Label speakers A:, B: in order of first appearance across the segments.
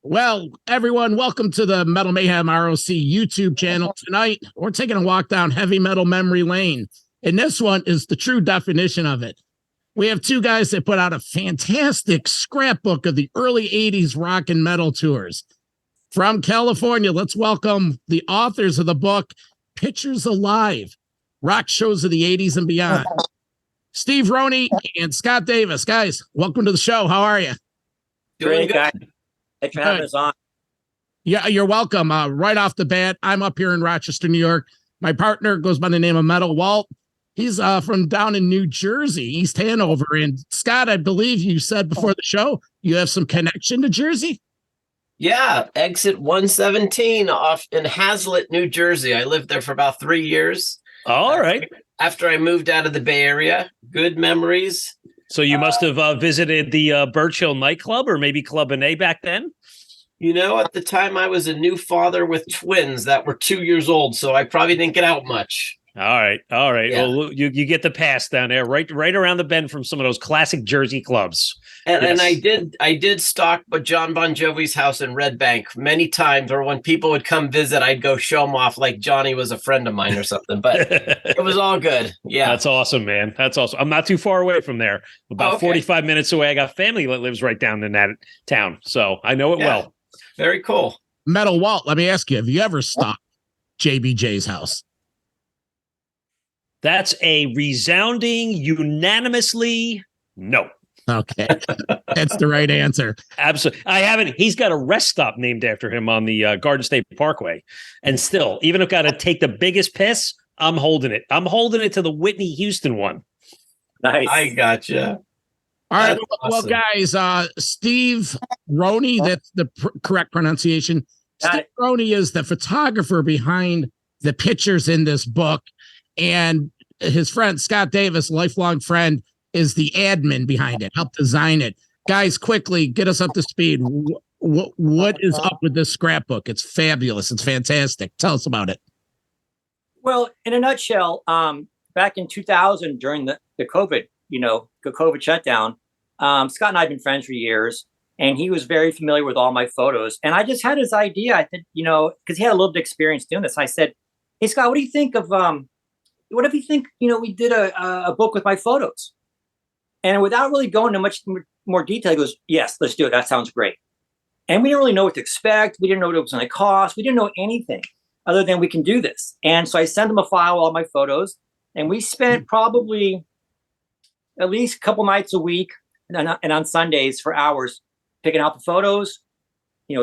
A: Well, everyone, welcome to the Metal Mayhem ROC YouTube channel. Tonight, we're taking a walk down heavy metal memory lane, and this one is the true definition of it. We have two guys that put out a fantastic scrapbook of the early 80s rock and metal tours. From California, let's welcome the authors of the book, Pictures Alive, Rock Shows of the 80s and Beyond. Steve Roney and Scott Davis. Guys, welcome to the show. How are you?
B: Doing good. Thanks for having us on.
A: Yeah, you're welcome. Right off the bat, I'm up here in Rochester, New York. My partner goes by the name of Metal Walt. He's from down in New Jersey, East Hanover. And Scott, I believe you said before the show, you have some connection to Jersey?
B: Yeah, exit 117 off in Hazlitt, New Jersey. I lived there for about 3 years.
C: All right.
B: After I moved out of the Bay Area, good memories.
C: So you must have visited the Birch Hill nightclub or maybe Club A back then?
B: You know, at the time I was a new father with twins that were 2 years old, so I probably didn't get out much.
C: All right.
B: Yeah.
C: Well, you get the pass down there, right around the bend from some of those classic Jersey clubs.
B: And,
C: Yes.
B: and I did stalk John Bon Jovi's house in Red Bank many times, or when people would come visit, I'd go show them off like Johnny was a friend of mine or something, but it was all good. Yeah.
C: That's awesome, man. That's awesome. I'm not too far away from there. About 45 minutes away. I got family that lives right down in that town, so I know it well.
B: Very cool.
A: Metal Walt, let me ask you, have you ever stalked JBJ's house?
C: That's a resounding, unanimously no.
A: Okay, that's the right answer.
C: Absolutely. I haven't. He's got a rest stop named after him on the Garden State Parkway. And still, even if I've got to take the biggest piss, I'm holding it. I'm holding it to the Whitney Houston one.
B: Nice. I gotcha.
A: All right.
B: That's
A: Well,
B: awesome.
A: guys, Steve Roney, that's the correct pronunciation.
B: Got
A: Steve
B: it.
A: Roney is the photographer behind the pictures in this book. And his friend, Scott Davis, lifelong friend, is the admin behind it, helped design it. Guys, quickly get us up to speed. What is up with this scrapbook? It's fabulous. It's fantastic. Tell us about it.
D: Well, in a nutshell, back in 2000, during the COVID, the COVID shutdown, Scott and I have been friends for years, and he was very familiar with all my photos. And I just had his idea. I think, because he had a little bit of experience doing this. I said, "Hey, Scott, what do you think of, what if you think, we did a book with my photos?" And without really going into much more detail, he goes, "Yes, let's do it. That sounds great." And we didn't really know what to expect. We didn't know what it was going to cost. We didn't know anything other than we can do this. And so I sent him a file of all my photos, and we spent probably at least a couple nights a week and on Sundays for hours picking out the photos,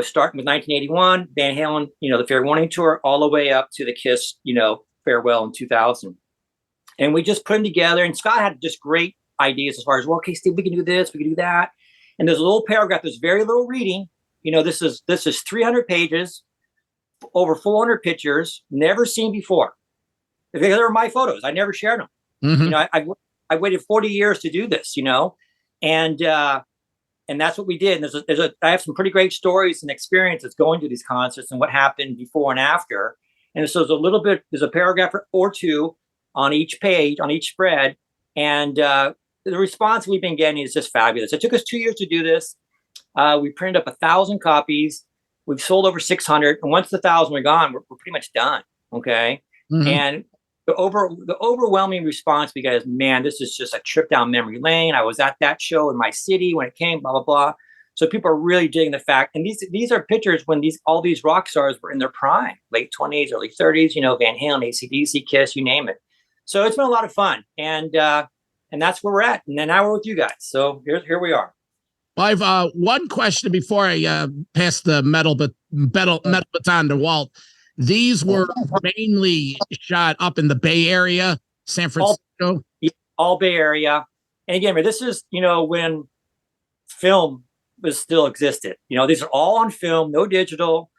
D: starting with 1981, Van Halen, the Fair Warning Tour, all the way up to the Kiss, farewell in 2000. And we just put them together. And Scott had just great ideas as far as, well, okay, Steve, we can do this, we can do that. And there's a little paragraph, there's very little reading. This is 300 pages, over 400 pictures, never seen before. They were my photos. I never shared them.
A: Mm-hmm.
D: I waited 40 years to do this, and that's what we did. And I have some pretty great stories and experiences going to these concerts and what happened before and after. And so there's a paragraph or two on each page, on each spread. And the response we've been getting is just fabulous. It took us 2 years to do this. We printed up 1,000 copies. We've sold over 600. And once the 1,000 were gone, we're pretty much done. Okay.
A: Mm-hmm.
D: And the overwhelming response we got is, man, this is just a trip down memory lane. I was at that show in my city when it came, blah, blah, blah. So people are really digging the fact. And these are pictures when all these rock stars were in their prime, late 20s, early 30s, Van Halen, AC/DC, Kiss, you name it. So it's been a lot of fun. And that's where we're at. And then now we're with you guys. So here we are.
A: Well, I've one question before I pass the metal baton to Walt. These were mainly shot up in the Bay Area, San Francisco.
D: All Bay Area. And again, this is, when film was still existed. These are all on film, no digital,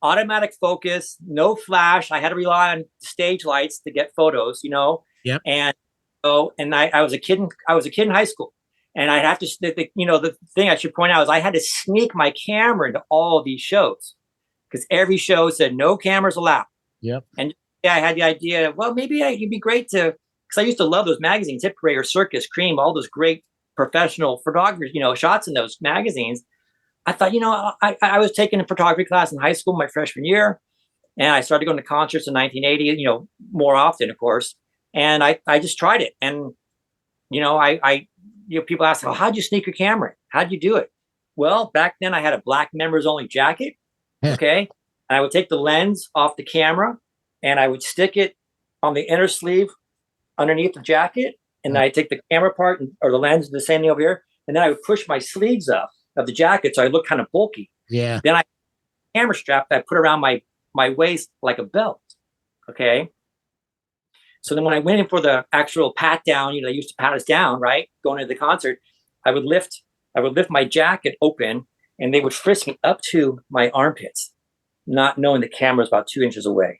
D: automatic focus, no flash. I had to rely on stage lights to get photos,
A: Yep.
D: And I was a kid in high school. And I have to, the thing I should point out is I had to sneak my camera into all of these shows because every show said no cameras allowed.
A: Yep.
D: And I had the idea, well, maybe it'd be great to, because I used to love those magazines, Hit Parade or Circus, Cream, all those great professional photographers, shots in those magazines. I thought, I was taking a photography class in high school my freshman year, and I started going to concerts in 1980, more often, of course. And I just tried it. And, people ask, how'd you sneak your camera? How'd you do it? Well, back then I had a black members only jacket. Okay. And I would take the lens off the camera and I would stick it on the inner sleeve underneath the jacket. And then I take the camera part or the lens, the same thing over here. And then I would push my sleeves up of the jacket so I look kind of bulky.
A: Yeah.
D: Then I camera strap that I put around my waist like a belt. Okay. So then when I went in for the actual pat down, they used to pat us down, right? Going into the concert, I would lift my jacket open and they would frisk me up to my armpits, not knowing the camera was about 2 inches away.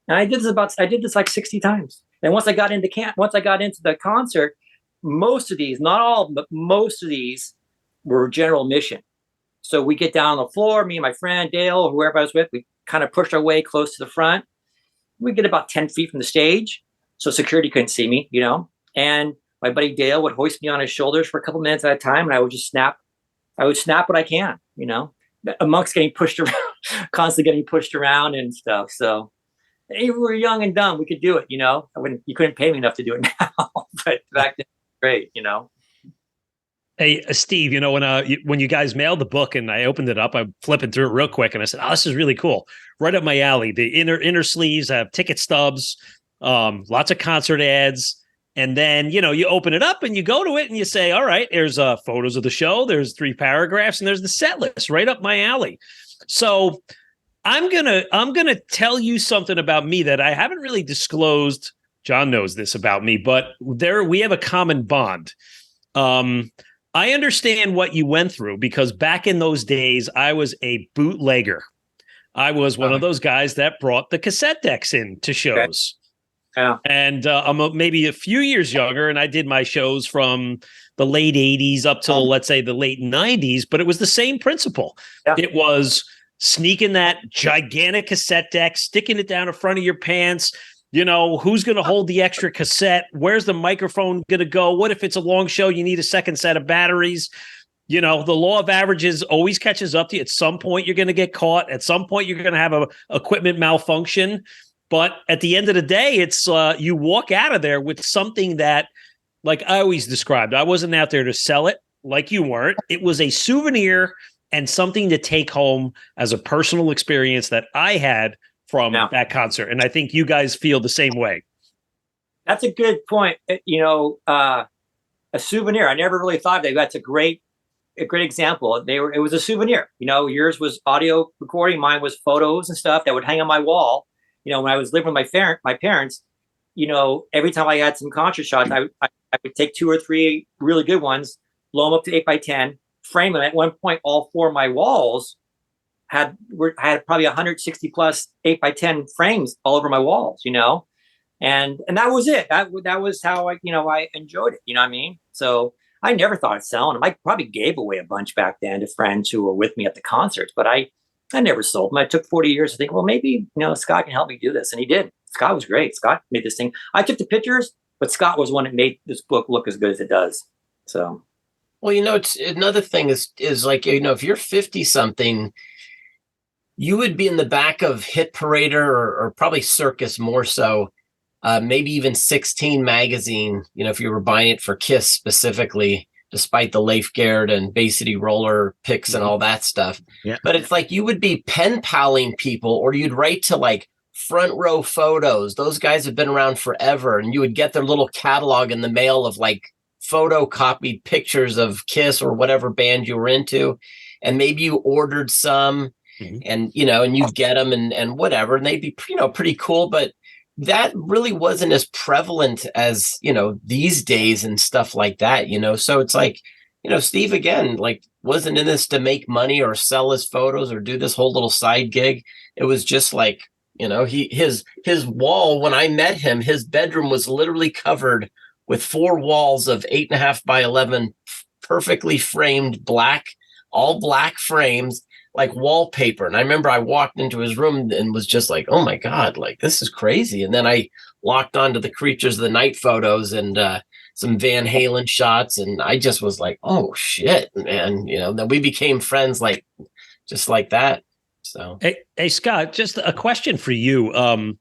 D: And I did this like 60 times. And once I got into the concert, most of these, not all, but most of these were general admission. So we get down on the floor, me and my friend Dale, or whoever I was with, we kind of pushed our way close to the front. We get about 10 feet from the stage. So security couldn't see me, and my buddy Dale would hoist me on his shoulders for a couple minutes at a time. And I would just snap what I can, amongst getting pushed around, constantly getting pushed around and stuff. So we were young and dumb. We could do it, you couldn't pay me enough to do it now, but back then, great,
C: Hey, Steve, when you guys mailed the book and I opened it up, I'm flipping through it real quick and I said, oh, this is really cool. Right up my alley. The inner sleeves have ticket stubs, lots of concert ads. And then, you open it up and you go to it and you say, all right, there's photos of the show. There's 3 paragraphs and there's the set list right up my alley. So I'm going to tell you something about me that I haven't really disclosed. John knows this about me, but we have a common bond. I understand what you went through because back in those days, I was a bootlegger. I was one of those guys that brought the cassette decks in to shows.
D: Yeah.
C: And I'm maybe a few years younger, and I did my shows from the late 80s up till, let's say, the late 90s, but it was the same principle. Yeah. It was sneaking that gigantic cassette deck, sticking it down in front of your pants. Who's going to hold the extra cassette? Where's the microphone going to go? What if it's a long show? You need a second set of batteries. The law of averages always catches up to you. At some point, you're going to get caught. At some point, you're going to have a equipment malfunction. But at the end of the day, it's you walk out of there with something that, like I always described, I wasn't out there to sell it like you weren't. It was a souvenir and something to take home as a personal experience that I had from that concert. And I think you guys feel the same way.
D: That's a good point. A souvenir. I never really thought of that. That's a great example. It was a souvenir. Yours was audio recording. Mine was photos and stuff that would hang on my wall. When I was living with my parents, every time I had some concert shots, I would take 2 or 3 really good ones, blow them up to 8x10, frame them. At one point, all 4 of my walls I had probably 160 plus 8x10 frames all over my walls, and that was it. That was how I enjoyed it. You know what I mean? So I never thought of selling them. I probably gave away a bunch back then to friends who were with me at the concerts, but I never sold them. It took 40 years to think, well, maybe, Scott can help me do this. And he did. Scott was great. Scott made this thing. I took the pictures, but Scott was one that made this book look as good as it does. So.
B: Well, it's another thing is like, if you're 50 something, you would be in the back of Hit Parader or probably Circus more so, maybe even 16 magazine, if you were buying it for Kiss specifically, despite the Leif Garrett and Bay City Roller pics and all that stuff. Yeah. But it's like you would be pen paling people, or you'd write to like Front Row Photos. Those guys have been around forever, and you would get their little catalog in the mail of like photocopied pictures of Kiss or whatever band you were into. And maybe you ordered some. Mm-hmm. And, and you get them and whatever, and they'd be, pretty cool. But that really wasn't as prevalent as, these days and stuff like that, So it's like, Steve, again, like wasn't in this to make money or sell his photos or do this whole little side gig. It was just like, his wall, when I met him, his bedroom was literally covered with 4 walls of 8.5 by 11, perfectly framed all black frames, like wallpaper. And I remember I walked into his room and was just like, oh my God, like this is crazy. And then I locked onto the Creatures of the Night photos and some Van Halen shots, and I just was like, oh shit, man. Then we became friends just like that. So
C: hey Scott, just a question for you.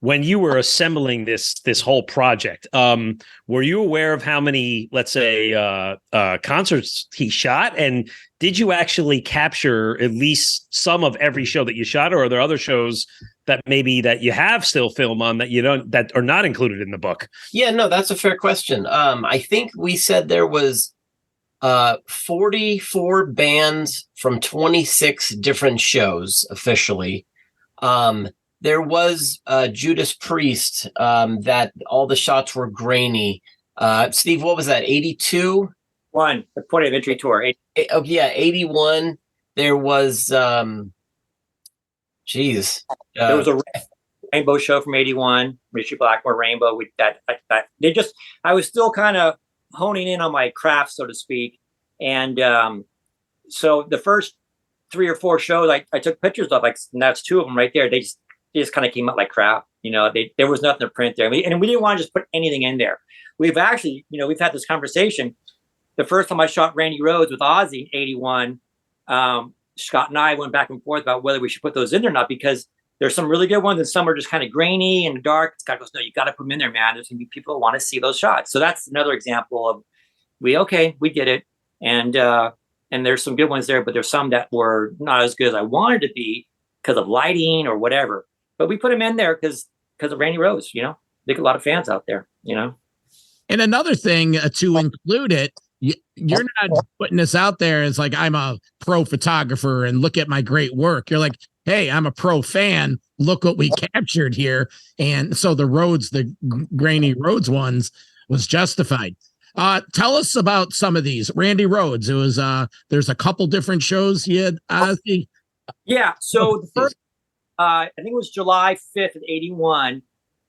C: When you were assembling this whole project, were you aware of how many, let's say, concerts he shot? And did you actually capture at least some of every show that you shot, or are there other shows that you have still film on that are not included in the book?
B: Yeah, no, that's a fair question. I think we said there was 44 bands from 26 different shows officially. There was Judas Priest, that all the shots were grainy. Steve, what was that? 82?
D: The point of entry tour.
B: 81. There was, there
D: was a Rainbow show from 81, Richie Blackmore Rainbow. With that, I was still kind of honing in on my craft, so to speak. And so the first 3 or 4 shows I took pictures of, and that's 2 of them right there. They just kind of came out like crap. There was nothing to print there. And we didn't want to just put anything in there. We've actually, we've had this conversation. The first time I shot Randy Rhoads with Ozzy in 81, Scott and I went back and forth about whether we should put those in there or not, because there's some really good ones and some are just kind of grainy and dark. Scott goes, no, you got to put them in there, man. There's going to be people who want to see those shots. So that's another example of we did it. And there's some good ones there, but there's some that were not as good as I wanted to be because of lighting or whatever. But we put them in there because of Randy Rhoads, they got a lot of fans out there,
A: And another thing to include it, you're not putting this out there as like, I'm a pro photographer and look at my great work. You're like, hey, I'm a pro fan. Look what we captured here. And so the grainy Rhoads ones was justified. Tell us about some of these. Randy Rhoads. It was there's a couple different shows you had.
D: Yeah. So the first, I think it was July 5th of 81.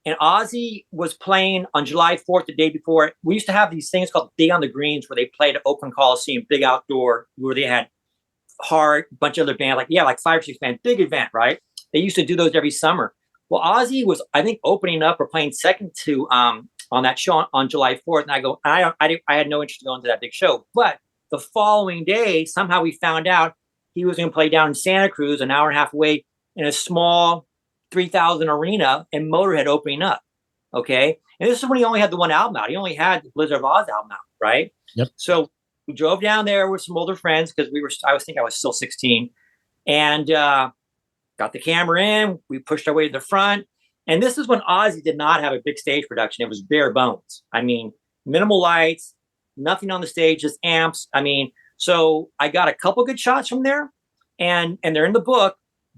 D: And Ozzy was playing on July 4th, the day before. We used to have these things called Big on the Greens, where they played at Oakland Coliseum, big outdoor, where they had Heart, a bunch of other bands, like 5 or 6 bands, big event, right? They used to do those every summer. Well, Ozzy was, I think, opening up or playing second to on that show on July 4th. And I had no interest in going to that big show. But the following day, somehow we found out he was going to play down in Santa Cruz, an hour and a half away, in a small 3,000 arena, and Motorhead opening up. Okay. And this is when he only had the one album out. He only had the Blizzard of Oz album out. Right.
A: Yep.
D: So we drove down there with some older friends because I was still 16, and got the camera in. We pushed our way to the front. And this is when Ozzy did not have a big stage production. It was bare bones. I mean, minimal lights, nothing on the stage, just amps. I mean, so I got a couple good shots from there, and they're in the book.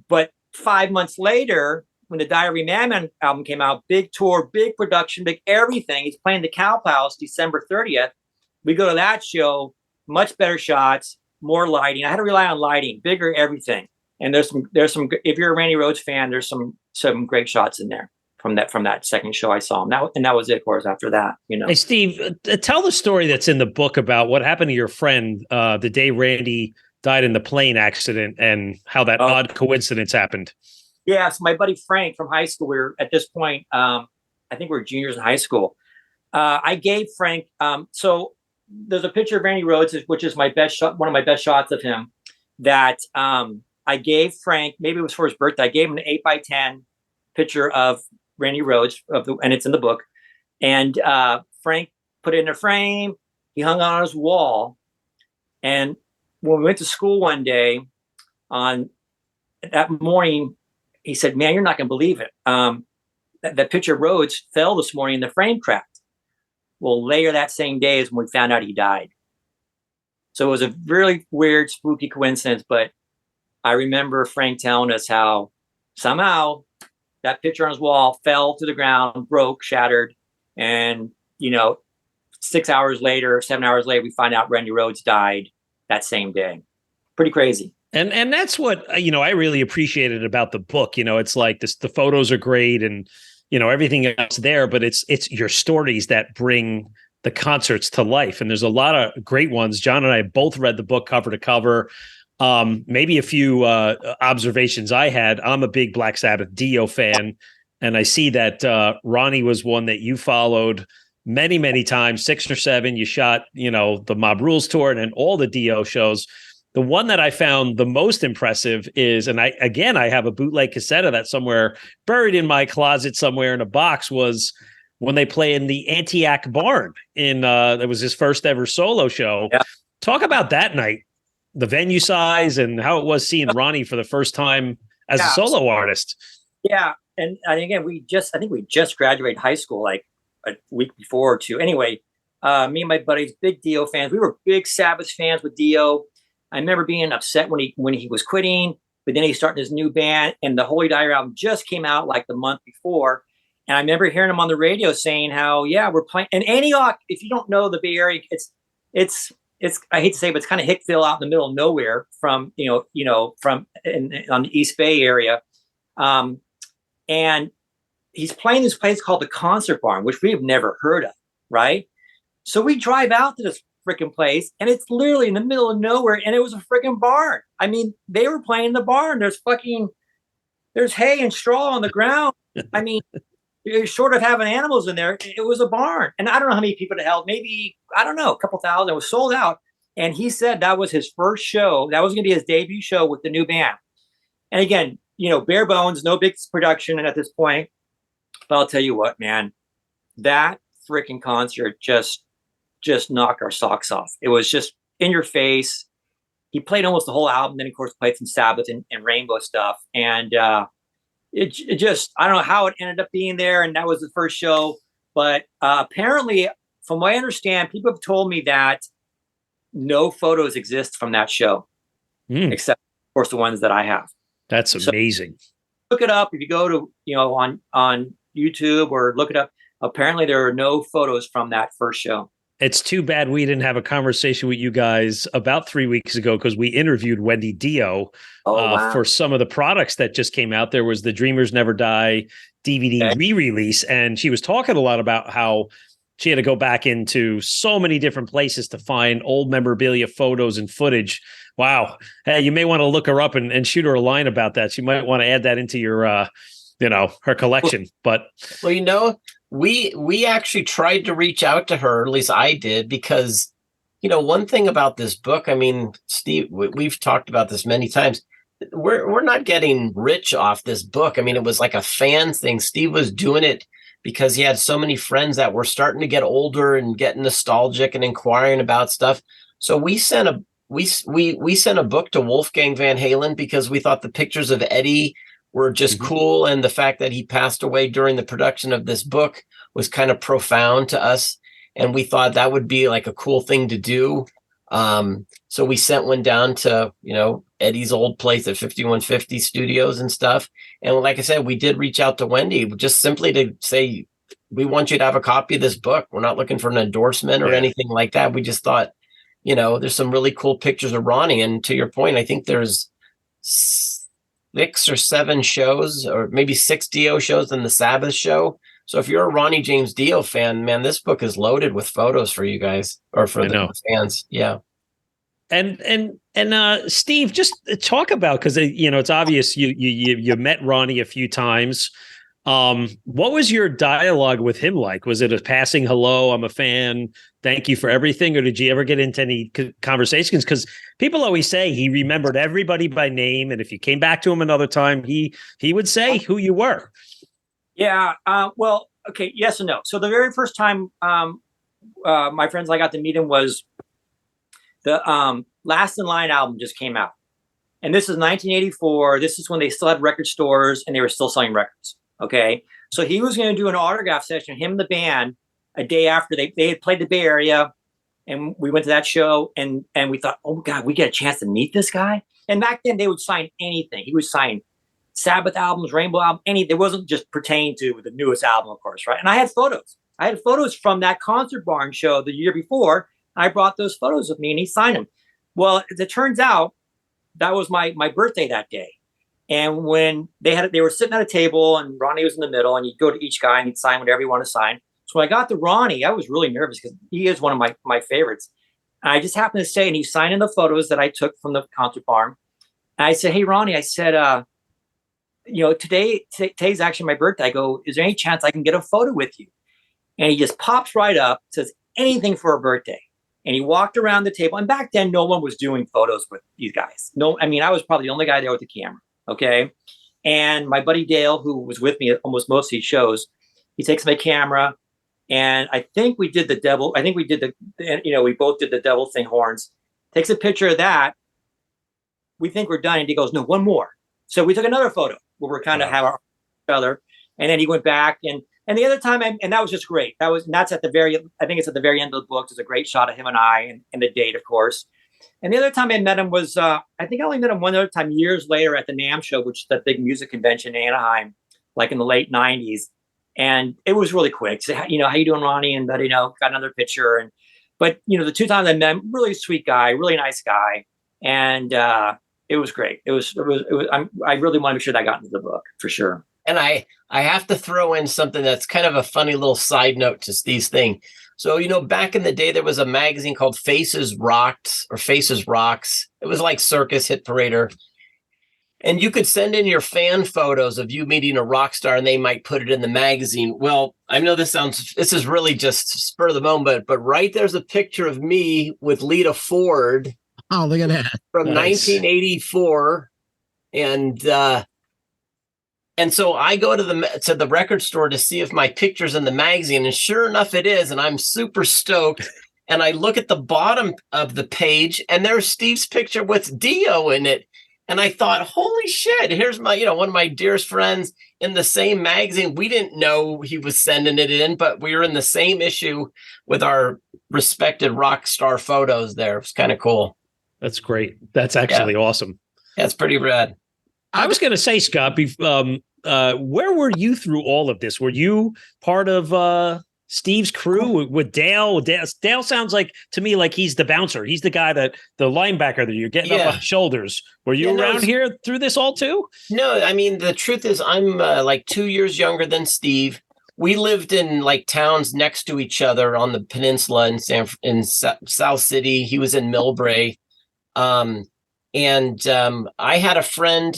D: But 5 months later, when the Diary Madman album came out, big tour, big production, big everything. He's playing the Cow Palace December 30th. We go to that show, much better shots, more lighting. I had to rely on lighting, bigger everything. And there's some. If you're a Randy Rhoads fan, there's some great shots in there from that second show I saw him. That was it, of course. After that, Hey,
C: Steve, tell the story that's in the book about what happened to your friend the day Randy died in the plane accident and how that odd coincidence happened.
D: Yeah, so my buddy Frank from high school. We were at this point, I think we were juniors in high school. I gave Frank. So there's a picture of Randy Rhoads, which is my best shot, one of my best shots of him. That I gave Frank. Maybe it was for his birthday. I gave him an 8x10 picture of Randy Rhoads, and it's in the book. And Frank put it in a frame. He hung it on his wall. And when we went to school one day, on that morning, he said, "Man, you're not going to believe it. That picture of Rhoads fell this morning and the frame cracked." Well, later that same day is when we found out he died. So it was a really weird, spooky coincidence. But I remember Frank telling us how somehow that picture on his wall fell to the ground, broke, shattered. And, 6 hours later, 7 hours later, we find out Randy Rhoads died that same day. Pretty crazy.
C: And that's what, I really appreciated about the book. It's like this, the photos are great and, everything else there, but it's your stories that bring the concerts to life. And there's a lot of great ones. John and I both read the book cover to cover. Maybe a few observations I had. I'm a big Black Sabbath Dio fan, and I see that Ronnie was one that you followed. many, many times, 6 or 7. You shot, the Mob Rules tour and then all the Dio shows. The one that I found the most impressive is, and I have a bootleg cassette of that somewhere buried in my closet somewhere in a box, was when they play in the Antioch Barn it was his first ever solo show.
D: Yeah.
C: Talk about that night, the venue size and how it was seeing Ronnie for the first time as a solo artist.
D: Yeah. And again, I think we just graduated high school like a week before or two. Anyway, me and my buddies, big Dio fans. We were big Sabbath fans with Dio. I remember being upset when he was quitting, but then he started his new band, and the Holy Diver album just came out like the month before. And I remember hearing him on the radio saying how, we're playing in Antioch. If you don't know the Bay Area, it's I hate to say, but it's kind of Hickville out in the middle of nowhere from on the East Bay area. And he's playing this place called the Concert Barn, which we have never heard of, right? So we drive out to this freaking place, and it's literally in the middle of nowhere, and it was a freaking barn. I mean, they were playing in the barn. There's hay and straw on the ground. I mean, you're short of having animals in there. It was a barn, and I don't know how many people it held. Maybe, I don't know, a couple thousand. It was sold out, and he said that was his first show. That was going to be his debut show with the new band. And again, bare bones, no big production, and at this point, but I'll tell you what, man, that freaking concert just knocked our socks off. It was just in your face. He played almost the whole album. Then, of course, played some Sabbath and Rainbow stuff. And it just, I don't know how it ended up being there. And that was the first show. But apparently, from what I understand, people have told me that no photos exist from that show, except, of course, the ones that I have.
C: That's amazing.
D: So, look it up. If you go to, on YouTube or look it up, apparently there are no photos from that first show.
C: It's too bad we didn't have a conversation with you guys about 3 weeks ago, because we interviewed Wendy Dio for some of the products that just came out. There was the Dreamers Never Die DVD re-release, and she was talking a lot about how she had to go back into so many different places to find old memorabilia, photos, and footage. Wow. Hey, you may want to look her up and shoot her a line about that. She might want to add that into your, her collection. But we actually tried to reach out to her, at least I did, because, one thing about this book, I mean, Steve, we've talked about this many times. We're not getting rich off this book. I mean, it was like a fan thing. Steve was doing it because he had so many friends that were starting to get older and getting nostalgic and inquiring about stuff. So we sent a book to Wolfgang Van Halen because we thought the pictures of Eddie were just cool. And the fact that he passed away during the production of this book was kind of profound to us. And we thought that would be like a cool thing to do. So we sent one down to, Eddie's old place at 5150 Studios and stuff. And like I said, we did reach out to Wendy just simply to say, we want you to have a copy of this book. We're not looking for an endorsement or anything like that. We just thought, there's some really cool pictures of Ronnie. And to your point, I think there's 6 or 7 shows, or maybe 6 Dio shows in the Sabbath show. So if you're a Ronnie James Dio fan, man, this book is loaded with photos for you guys, or for the fans. Yeah. And Steve, just talk about, because it's obvious you met Ronnie a few times. What was your dialogue with him like? Was it a passing hello, I'm a fan, thank you for everything, or did you ever get into any conversations? Because people always say he remembered everybody by name, and if you came back to him another time, he would say who you were. Yeah.
D: Well, okay, yes and no. So the very first time my friends and I got to meet him was the Last in Line album just came out. And this is 1984. This is when they still had record stores and they were still selling records. Okay. So he was going to do an autograph session, him and the band, a day after they had played the Bay Area. And we went to that show and we thought, oh my God, we get a chance to meet this guy. And back then they would sign anything. He would sign Sabbath albums, Rainbow album, anything. It wasn't just pertain to the newest album, of course, right? And I had photos. I had photos from that Concert Barn show the year before. I brought those photos with me and he signed them. Well, as it turns out, that was my birthday that day. And when they were sitting at a table and Ronnie was in the middle, and you'd go to each guy and he'd sign whatever you want to sign. So when I got to Ronnie, I was really nervous because he is one of my favorites. And I just happened to say, and he's signing the photos that I took from the Concert Barn. And I said, hey, Ronnie, I said, today's actually my birthday. I go, is there any chance I can get a photo with you? And he just pops right up, says anything for a birthday. And he walked around the table. And back then, no one was doing photos with these guys. No, I mean, I was probably the only guy there with the camera. Okay. And my buddy Dale, who was with me at almost most of these shows, he takes my camera. And I think we did the devil. I think we did we both did the devil thing horns. Takes a picture of that. We think we're done. And he goes, no, one more. So we took another photo where we're kind of have our each other. And then he went back and the other time, and that was just great. That's at the very, I think it's at the very end of the book. There's a great shot of him and I and the date, of course. And the other time I met him was, I think I only met him one other time years later at the NAMM show, which is that big music convention in Anaheim, like in the late 90s. And it was really quick. So, how you doing, Ronnie? And, got another picture. But the two times I met him, really sweet guy, really nice guy. And it was great. I really want to make sure that got into the book for sure.
B: And I have to throw in something that's kind of a funny little side note to Steve's thing. So, back in the day, there was a magazine called Faces Rocks. It was like Circus Hit Parader. And you could send in your fan photos of you meeting a rock star and they might put it in the magazine. Well, I know this is really just spur of the moment, but right there's a picture of me with Lita Ford.
A: Oh, look at that.
B: From 1984. And so I go to the record store to see if my picture's in the magazine, and sure enough, it is. And I'm super stoked. And I look at the bottom of the page, and there's Steve's picture with Dio in it. And I thought, holy shit! Here's my, one of my dearest friends in the same magazine. We didn't know he was sending it in, but we were in the same issue with our respected rock star photos. There, it was kind of cool.
C: That's great. That's actually awesome.
B: That's pretty rad.
C: I was going to say, Scott, where were you through all of this? Were you part of Steve's crew with Dale? Dale sounds to me like he's the bouncer. He's the guy the linebacker that you're getting up on shoulders. Were you around here through this all too? No, I mean, the truth is I'm 2 years younger than Steve. We lived in towns next to each other on the peninsula in South City. He was in Millbrae. I had a friend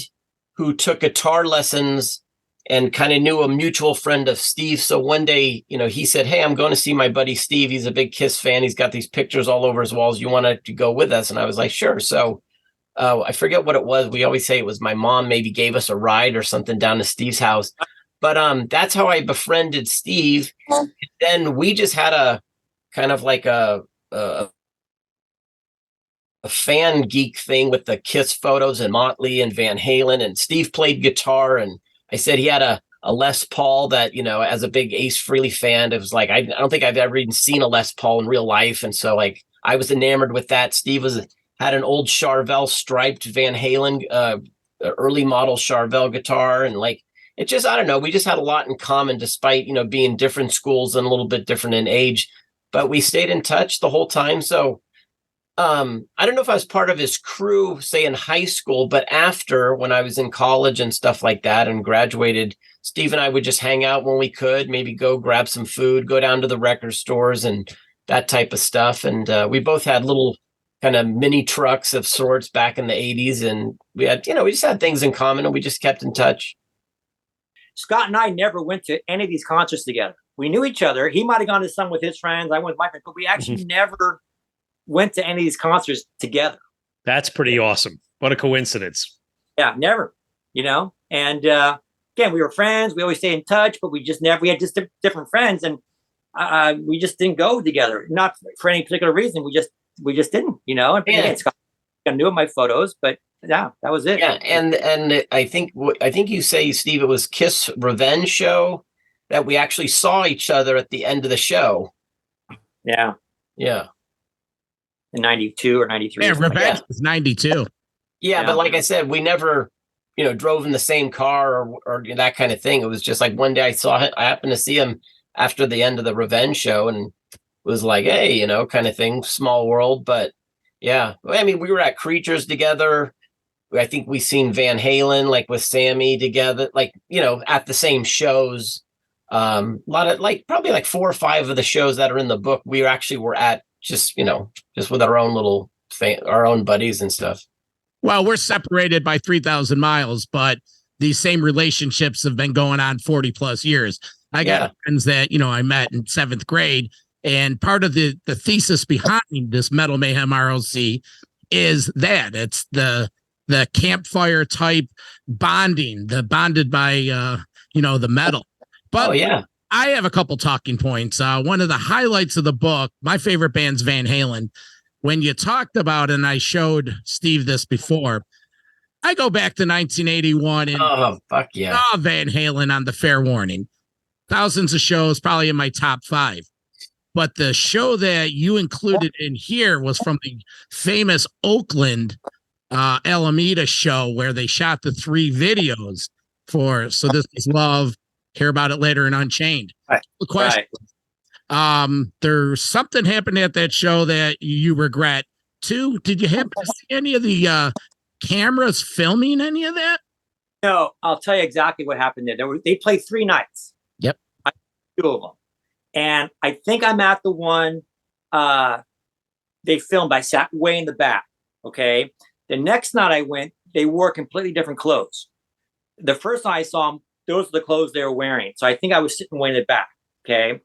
C: who took guitar lessons and kind of knew a mutual friend of Steve. So one day, he said, hey, I'm going to see my buddy Steve. He's a big Kiss fan. He's got these pictures all over his walls. You want to go with us? And I was like, sure. So I forget what it was. We always say it was my mom maybe gave us a ride or something down to Steve's house. But that's how I befriended Steve. And then we just had a kind of a fan geek thing with the Kiss photos and Motley and Van Halen, and Steve played guitar. And I said he had a Les Paul that, as a big Ace Frehley fan, it was I don't think I've ever even seen a Les Paul in real life. And so I was enamored with that. Steve had an old Charvel striped Van Halen, early model Charvel guitar. And it just, I don't know, we just had a lot in common despite, being different schools and a little bit different in age, but we stayed in touch the whole time. So I don't know if I was part of his crew, say in high school, but after, when I was in college and stuff like that and graduated, Steve and I would just hang out when we could, maybe go grab some food, go down to the record stores and that type of stuff. And we both had little kind of mini trucks of sorts back in the 80s. And we had, we just had things in common and we just kept in touch.
D: Scott and I never went to any of these concerts together. We knew each other. He might have gone to some with his friends. I went with my friends, but we actually never went to any of these concerts together.
C: That's pretty awesome. What a coincidence.
D: Yeah, never, and again, we were friends. We always stay in touch, but we had just different friends, and we just didn't go together. Not for any particular reason. We just didn't, and again, Scott, I knew my photos, but yeah, that was it.
B: Yeah. And I think you say, Steve, it was Kiss Revenge show that we actually saw each other at the end of the show.
D: Yeah.
B: Yeah.
D: In 92 or 93.
A: Yeah, Revenge was 92.
B: Yeah, but like I said, we never, drove in the same car or that kind of thing. It was just one day I happened to see him after the end of the Revenge show and was like, hey, kind of thing, small world. But yeah, I mean, we were at Creatures together. I think we seen Van Halen, with Sammy together, at the same shows. A lot of probably 4 or 5 of the shows that are in the book, we actually were at just with our own little our own buddies and stuff.
A: Well, we're separated by 3,000 miles, but these same relationships have been going on 40 plus years. I got friends that, I met in 7th grade. And part of the thesis behind this Metal Mayhem ROC is that it's the campfire type bonding, the bonded by, the metal. But I have a couple talking points. One of the highlights of the book, my favorite band's Van Halen. When you talked about, and I showed Steve this before, I go back to 1981 and
B: oh, fuck yeah.
A: saw Van Halen on the Fair Warning. Thousands of shows, probably in my top 5. But the show that you included in here was from the famous Oakland Alameda show where they shot the 3 videos for So This Is Love, Hear About It Later, and Unchained. The question. There's something happened at that show that you regret. 2, did you happen to see any of the cameras filming any of that?
D: No, I'll tell you exactly what happened there. They played 3 nights.
A: Yep.
D: 2 of them. And I think I'm at the one they filmed. I sat way in the back. Okay. The next night I went, they wore completely different clothes. The first night I saw them, those are the clothes they were wearing. So I think I was sitting way in the back. Okay.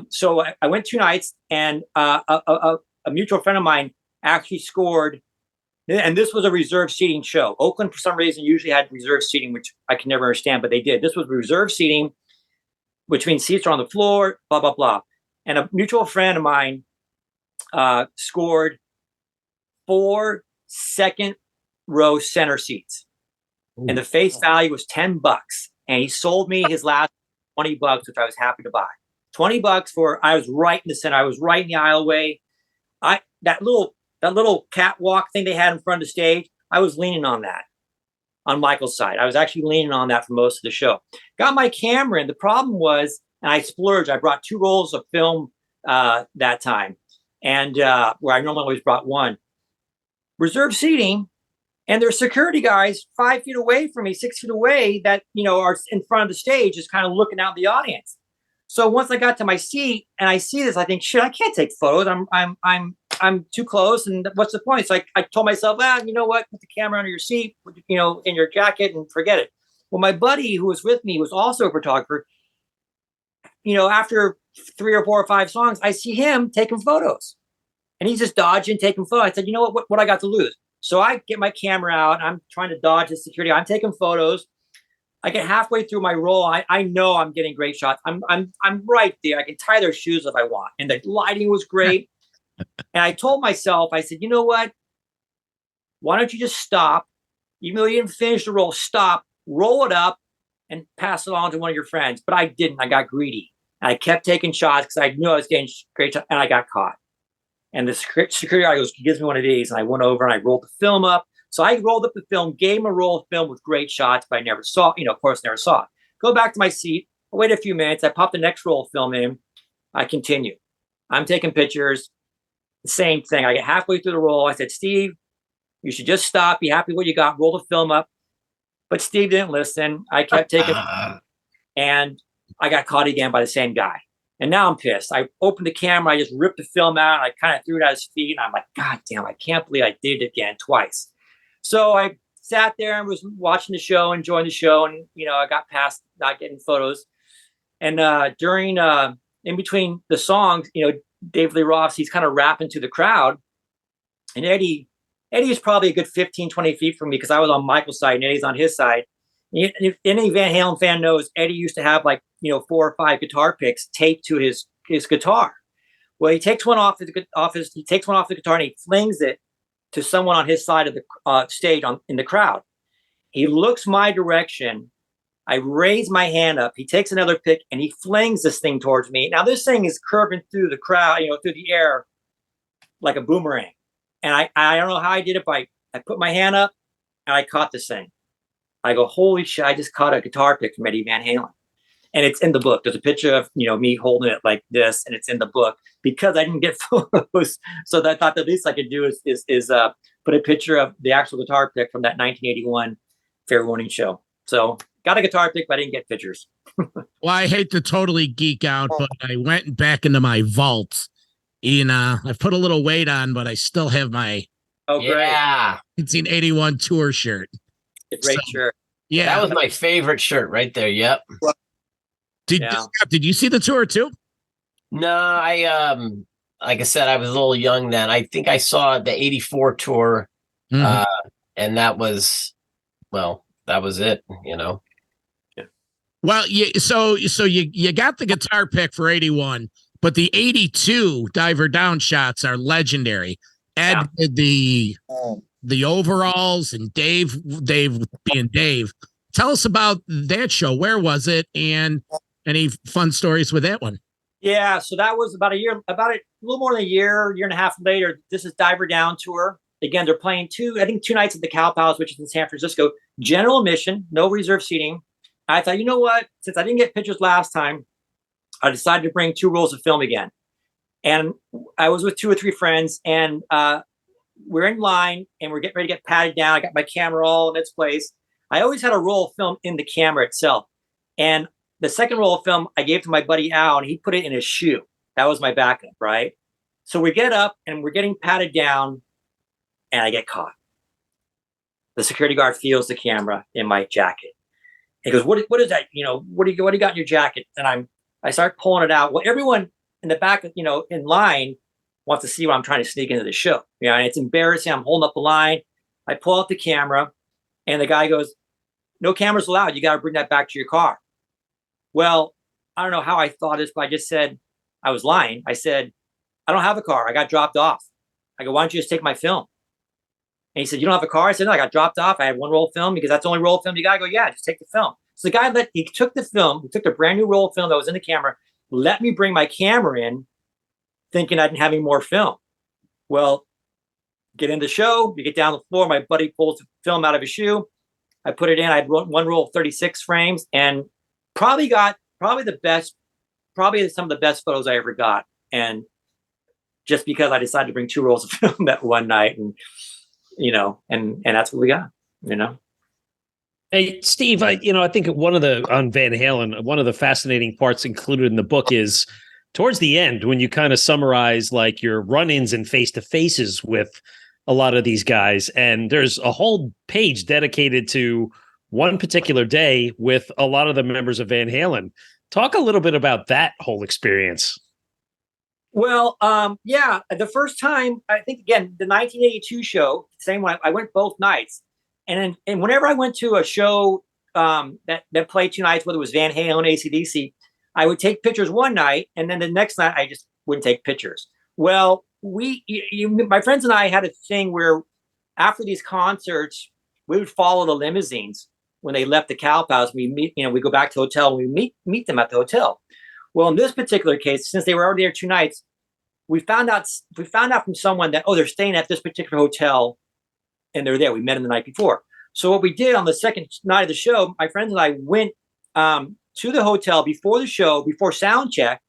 D: So I went 2 nights, and a mutual friend of mine actually scored. And this was a reserved seating show. Oakland, for some reason, usually had reserved seating, which I can never understand, but they did. This was reserved seating, which means seats are on the floor, blah, blah, blah. And a mutual friend of mine scored 4 second-row center seats. Ooh. And the face value was $10. And he sold me his last $20, which I was happy to buy. $20 for, I was right in the center. I was right in the aisleway. That little catwalk thing they had in front of the stage, I was leaning on that, on Michael's side. I was actually leaning on that for most of the show. Got my camera in. The problem was, and I splurged, I brought 2 rolls of film that time, and where I normally always brought 1. Reserved seating, and there's security guys 5 feet away from me, 6 feet away that, are in front of the stage, just kind of looking out the audience. So once I got to my seat and I see this, I think, shit, I can't take photos. I'm too close, and what's the point? It's like I told myself, you know what? Put the camera under your seat, in your jacket, and forget it. Well, my buddy who was with me was also a photographer. After 3 or 4 or 5 songs, I see him taking photos, and he's just dodging, taking photos. I said, you know what I got to lose? So I get my camera out. I'm trying to dodge the security. I'm taking photos. I get halfway through my roll. I know I'm getting great shots. I'm right there. I can tie their shoes if I want, and the lighting was great. And I told myself, I said, you know what? Why don't you just stop? Even though you didn't finish the roll, stop, roll it up, and pass it on to one of your friends. But I didn't. I got greedy. And I kept taking shots because I knew I was getting great shots, and I got caught. And the security guy goes, gives me one of these. And I went over and I rolled the film up. So I rolled up the film, gave him a roll of film with great shots, but I never saw, of course, never saw it. Go back to my seat. I wait a few minutes. I pop the next roll of film in. I continue. I'm taking pictures. The same thing. I get halfway through the roll. I said, Steve, you should just stop. Be happy with what you got. Roll the film up. But Steve didn't listen. I kept taking, and I got caught again by the same guy. And now I'm pissed. I opened the camera. I just ripped the film out. And I kind of threw it at his feet. And I'm like, God damn, I can't believe I did it again twice. So I sat there and was watching the show, enjoying the show. And, I got past not getting photos. And during, in between the songs, Dave Lee Roth, he's kind of rapping to the crowd. And Eddie is probably a good 15, 20 feet from me because I was on Michael's side and Eddie's on his side. And if any Van Halen fan knows, Eddie used to have 4 or 5 guitar picks taped to his guitar. Well, he takes one off the guitar and he flings it to someone on his side of the stage in the crowd. He looks my direction. I raise my hand up. He takes another pick and he flings this thing towards me. Now this thing is curving through the crowd, through the air like a boomerang. And I don't know how I did it, but I put my hand up and I caught this thing. I go, holy shit, I just caught a guitar pick from Eddie Van Halen. And it's in the book. There's a picture of, me holding it like this, and it's in the book because I didn't get photos. So I thought the least I could do is put a picture of the actual guitar pick from that 1981 Fair Warning show. So got a guitar pick, but I didn't get pictures.
A: Well, I hate to totally geek out, but I went back into my vault. I've put a little weight on, but I still have my 1981 tour shirt.
D: Great shirt.
A: Yeah.
B: That was my favorite shirt right there. Yep.
A: Did you see the tour too?
B: No, I like I said, I was a little young then. I think I saw the '84 tour, and that was it.
A: Well, so you got the guitar pick for 81, but the 82 diver down shots are legendary. Ed did the overalls, and Dave being Dave. Tell us about that show. Where was it, and any fun stories with that one?
D: Yeah, so that was about a little more than a year and a half later. This is Diver Down tour. Again, they're playing two nights at the Cow Palace, which is in San Francisco. General admission, no reserve seating. I thought, you know what? Since I didn't get pictures last time, I decided to bring 2 rolls of film again. And I was with 2 or 3 friends, and we're in line, and we're getting ready to get patted down. I got my camera all in its place. I always had a roll of film in the camera itself. And the second roll of film I gave to my buddy Al, and he put it in his shoe. That was my backup, right? So we get up, and we're getting patted down, and I get caught. The security guard feels the camera in my jacket. He goes, what is that? What do you got in your jacket? And I start pulling it out. Well, everyone in the back, in line wants to see what I'm trying to sneak into the show. And it's embarrassing. I'm holding up the line. I pull out the camera, and the guy goes, "No cameras allowed. You got to bring that back to your car." Well, I don't know how I thought this, but I just said I was lying. I said, "I don't have a car. I got dropped off." I go, "Why don't you just take my film?" And he said, "You don't have a car?" I said, "No, I got dropped off. I had 1 roll of film because that's the only roll of film you got." I go, "Yeah, just take the film." So the guy he took the film, he took the brand new roll of film that was in the camera, let me bring my camera in, thinking I didn't have any more film. Well, get in the show, you get down the floor, my buddy pulls the film out of his shoe. I put it in. I had 1 roll of 36 frames, and probably some of the best photos I ever got. And just because I decided to bring 2 rolls of film that one night, and and that's what we got.
C: Hey, Steve, I think on Van Halen, one of the fascinating parts included in the book is towards the end when you kind of summarize like your run-ins and face-to-faces with a lot of these guys. And there's a whole page dedicated to one particular day with a lot of the members of Van Halen. Talk a little bit about that whole experience.
D: Well, the first time, I think, again, the 1982 show, same one, I went both nights. And whenever I went to a show that played 2 nights, whether it was Van Halen, AC/DC, I would take pictures one night, and then the next night I just wouldn't take pictures. Well, my friends and I had a thing where after these concerts, we would follow the limousines when they left the Cow Palace. We go back to the hotel, and we meet them at the hotel. Well, in this particular case, since they were already there 2 nights, we found out from someone that, they're staying at this particular hotel, and they're there. We met them the night before. So what we did on the second night of the show, my friends and I went to the hotel before the show, before sound check,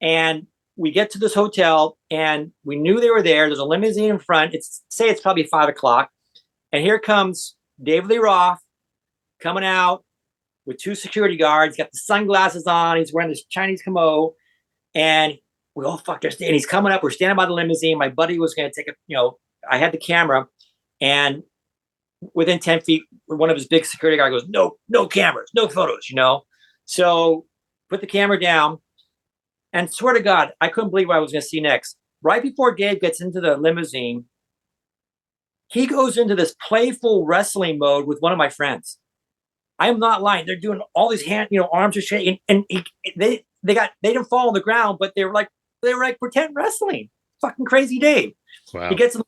D: and we get to this hotel, and we knew they were there. There's a limousine in front. It's probably 5 o'clock, and here comes Lee Roth coming out with 2 security guards. He's got the sunglasses on. He's wearing this Chinese kimono, and we all fuck. And he's coming up. We're standing by the limousine. My buddy was going to take I had the camera. And within 10 feet, one of his big security guard goes, no cameras, no photos, So put the camera down, and swear to God, I couldn't believe what I was going to see next. Right before Dave gets into the limousine, he goes into this playful wrestling mode with one of my friends. I am not lying. They're doing all these arms are shaking, and they didn't fall on the ground, but they were like pretend wrestling. Fucking crazy Dave.
C: Wow.
D: He gets in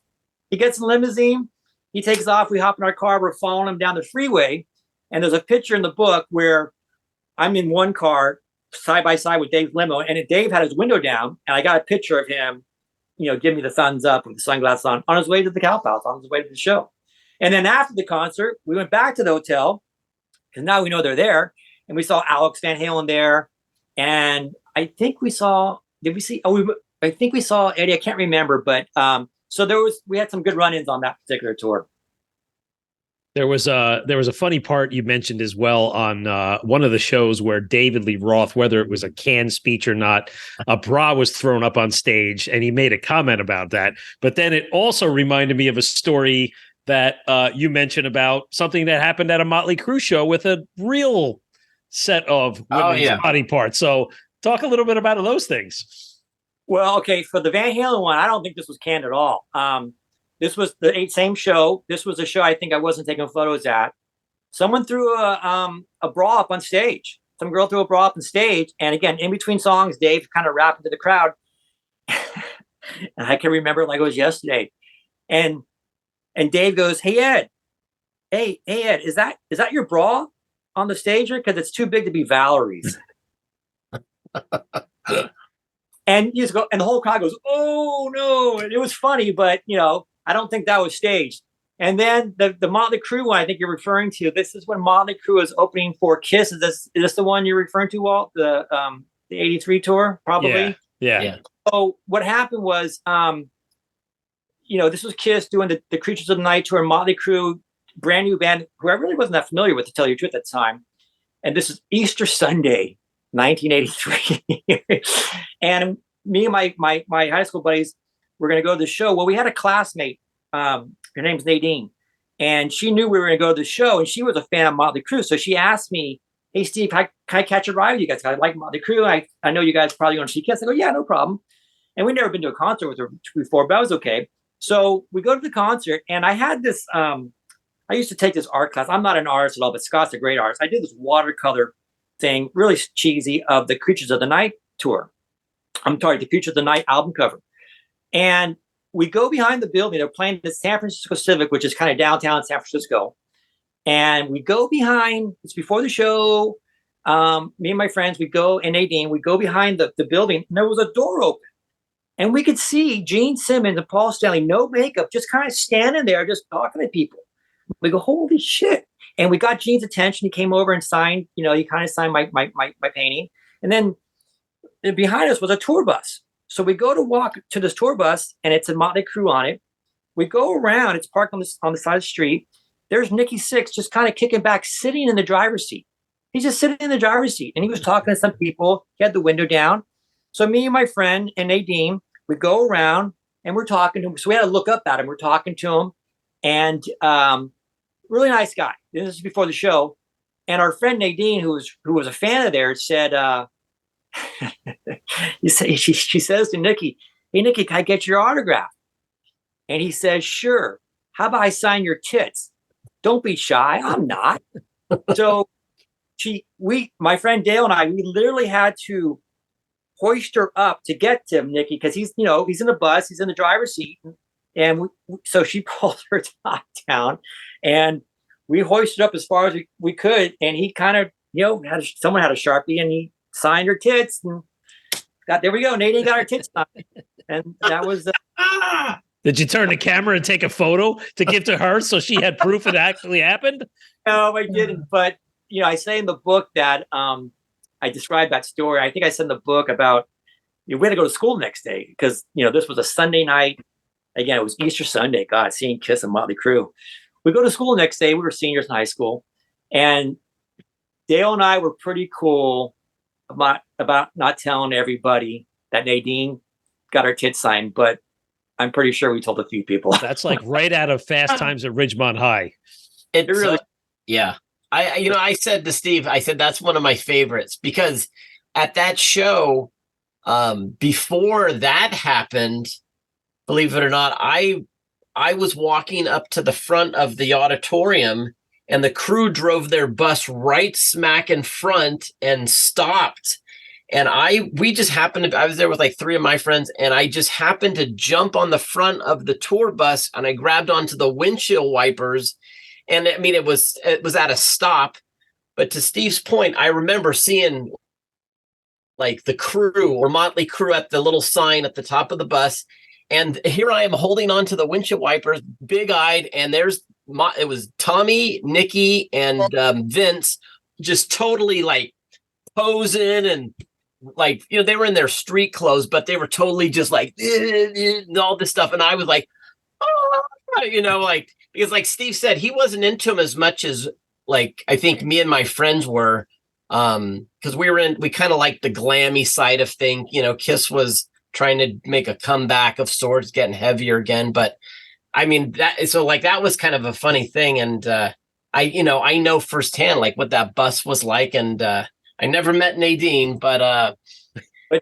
D: the limousine. He takes off. We hop in our car. We're following him down the freeway. And there's a picture in the book where I'm in one car side by side with Dave's limo. And Dave had his window down. And I got a picture of him, give me the thumbs up with the sunglasses on his way to the Cow Palace, on his way to the show. And then after the concert, we went back to the hotel because now we know they're there. And we saw Alex Van Halen there. And I think we saw, I think we saw Eddie. I can't remember. But so we had some good run-ins on that particular tour.
C: There was a funny part you mentioned as well on one of the shows where David Lee Roth, whether it was a canned speech or not, a bra was thrown up on stage, and he made a comment about that. But then it also reminded me of a story that you mentioned about something that happened at a Motley Crue show with a real set of women's body parts. So talk a little bit about those things.
D: Well, okay, for the Van Halen one, I don't think this was canned at all. This was the same show. This was a show I think I wasn't taking photos at. Someone threw a bra up on stage. Some girl threw a bra up on stage. And again, in between songs, Dave kind of rapped into the crowd. And I can remember it like it was yesterday. And Dave goes, "Hey Ed, is that your bra on the stage? Because it's too big to be Valerie's." And you just go, and the whole crowd goes, "Oh no!" And it was funny, but I don't think that was staged. And then the Motley Crue one, I think you're referring to. This is when Motley Crue was opening for Kiss. Is this the one you're referring to, Walt? The '83 tour, probably.
C: Yeah.
D: So what happened was, this was Kiss doing the Creatures of the Night tour. Motley Crue, brand new band, who I really wasn't that familiar with, to tell you the truth, at the time. And this is Easter Sunday, 1983. And me and my high school buddies were going to go to the show. Well, we had a classmate. Her name's Nadine. And she knew we were going to go to the show. And she was a fan of Motley Crue. So she asked me, "Hey, Steve, can I catch a ride with you guys? I like Motley Crue. I know you guys probably going to see Kiss." I go, "Yeah, no problem." And we'd never been to a concert with her before, but that was okay. So we go to the concert. And I had this, I used to take this art class. I'm not an artist at all, but Scott's a great artist. I did this watercolor thing, really cheesy, of the Creatures of the Night tour. I'm sorry, the Creatures of the Night album cover. And we go behind the building. They're playing the San Francisco Civic, which is kind of downtown San Francisco. And we go behind, it's before the show. Me and my friends, we go, and Nadine, we go behind the building, and there was a door open. And we could see Gene Simmons and Paul Stanley, no makeup, just kind of standing there, just talking to people. We go, "Holy shit." And we got Gene's attention. He came over and signed, he kind of signed my painting. And then behind us was a tour bus. So we go to walk to this tour bus, and it's a Motley Crue on it. We go around. It's parked on the side of the street. There's Nikki Sixx just kind of kicking back, sitting in the driver's seat. He's just sitting in the driver's seat, and he was talking to some people. He had the window down. So me and my friend and Nadine, we go around, and we're talking to him. So we had to look up at him. We're talking to him, and really nice guy. This is before the show. And our friend Nadine, who was a fan of theirs, said, she says to Nikki, "Hey, Nikki, can I get your autograph?" And he says, "Sure. How about I sign your tits? Don't be shy." I'm not. So my friend Dale and I, we literally had to hoist her up to get to Nikki, because he's in the bus, he's in the driver's seat. And so she pulled her top down, and we hoisted up as far as we could. And he kind of, someone had a Sharpie, and he signed her tits, and there we go. Nadine got her tits signed. And that was
C: Did you turn the camera and take a photo to give to her so she had proof it actually happened?
D: No, I didn't. But I say in the book that I described that story. I think I said in the book about we had to go to school the next day, because this was a Sunday night. Again, it was Easter Sunday. God, seeing Kiss and Motley Crue. We go to school the next day. We were seniors in high school, and Dale and I were pretty cool about not telling everybody that Nadine got her tits signed, but I'm pretty sure we told a few people.
C: That's like right out of Fast Times at Ridgemont High.
B: It really, yeah. I said to Steve, I said that's one of my favorites, because at that show, before that happened, believe it or not, I was walking up to the front of the auditorium, and the crew drove their bus right smack in front and stopped. And we just happened to, I was there with like three of my friends, and I just happened to jump on the front of the tour bus, and I grabbed onto the windshield wipers. And I mean, it was at a stop. But to Steve's point, I remember seeing like the Crew or Motley Crue at the little sign at the top of the bus. And here I am holding onto the windshield wipers, big-eyed, and it was Tommy, Nikki, and Vince just totally like posing, and like, they were in their street clothes, but they were totally just like and all this stuff. And I was like, like, because like Steve said, he wasn't into them as much as like I think me and my friends were, because we kind of liked the glammy side of things. Kiss was trying to make a comeback of sorts, getting heavier again. But I mean, that was kind of a funny thing. And I know firsthand like what that bus was like, and I never met Nadine, but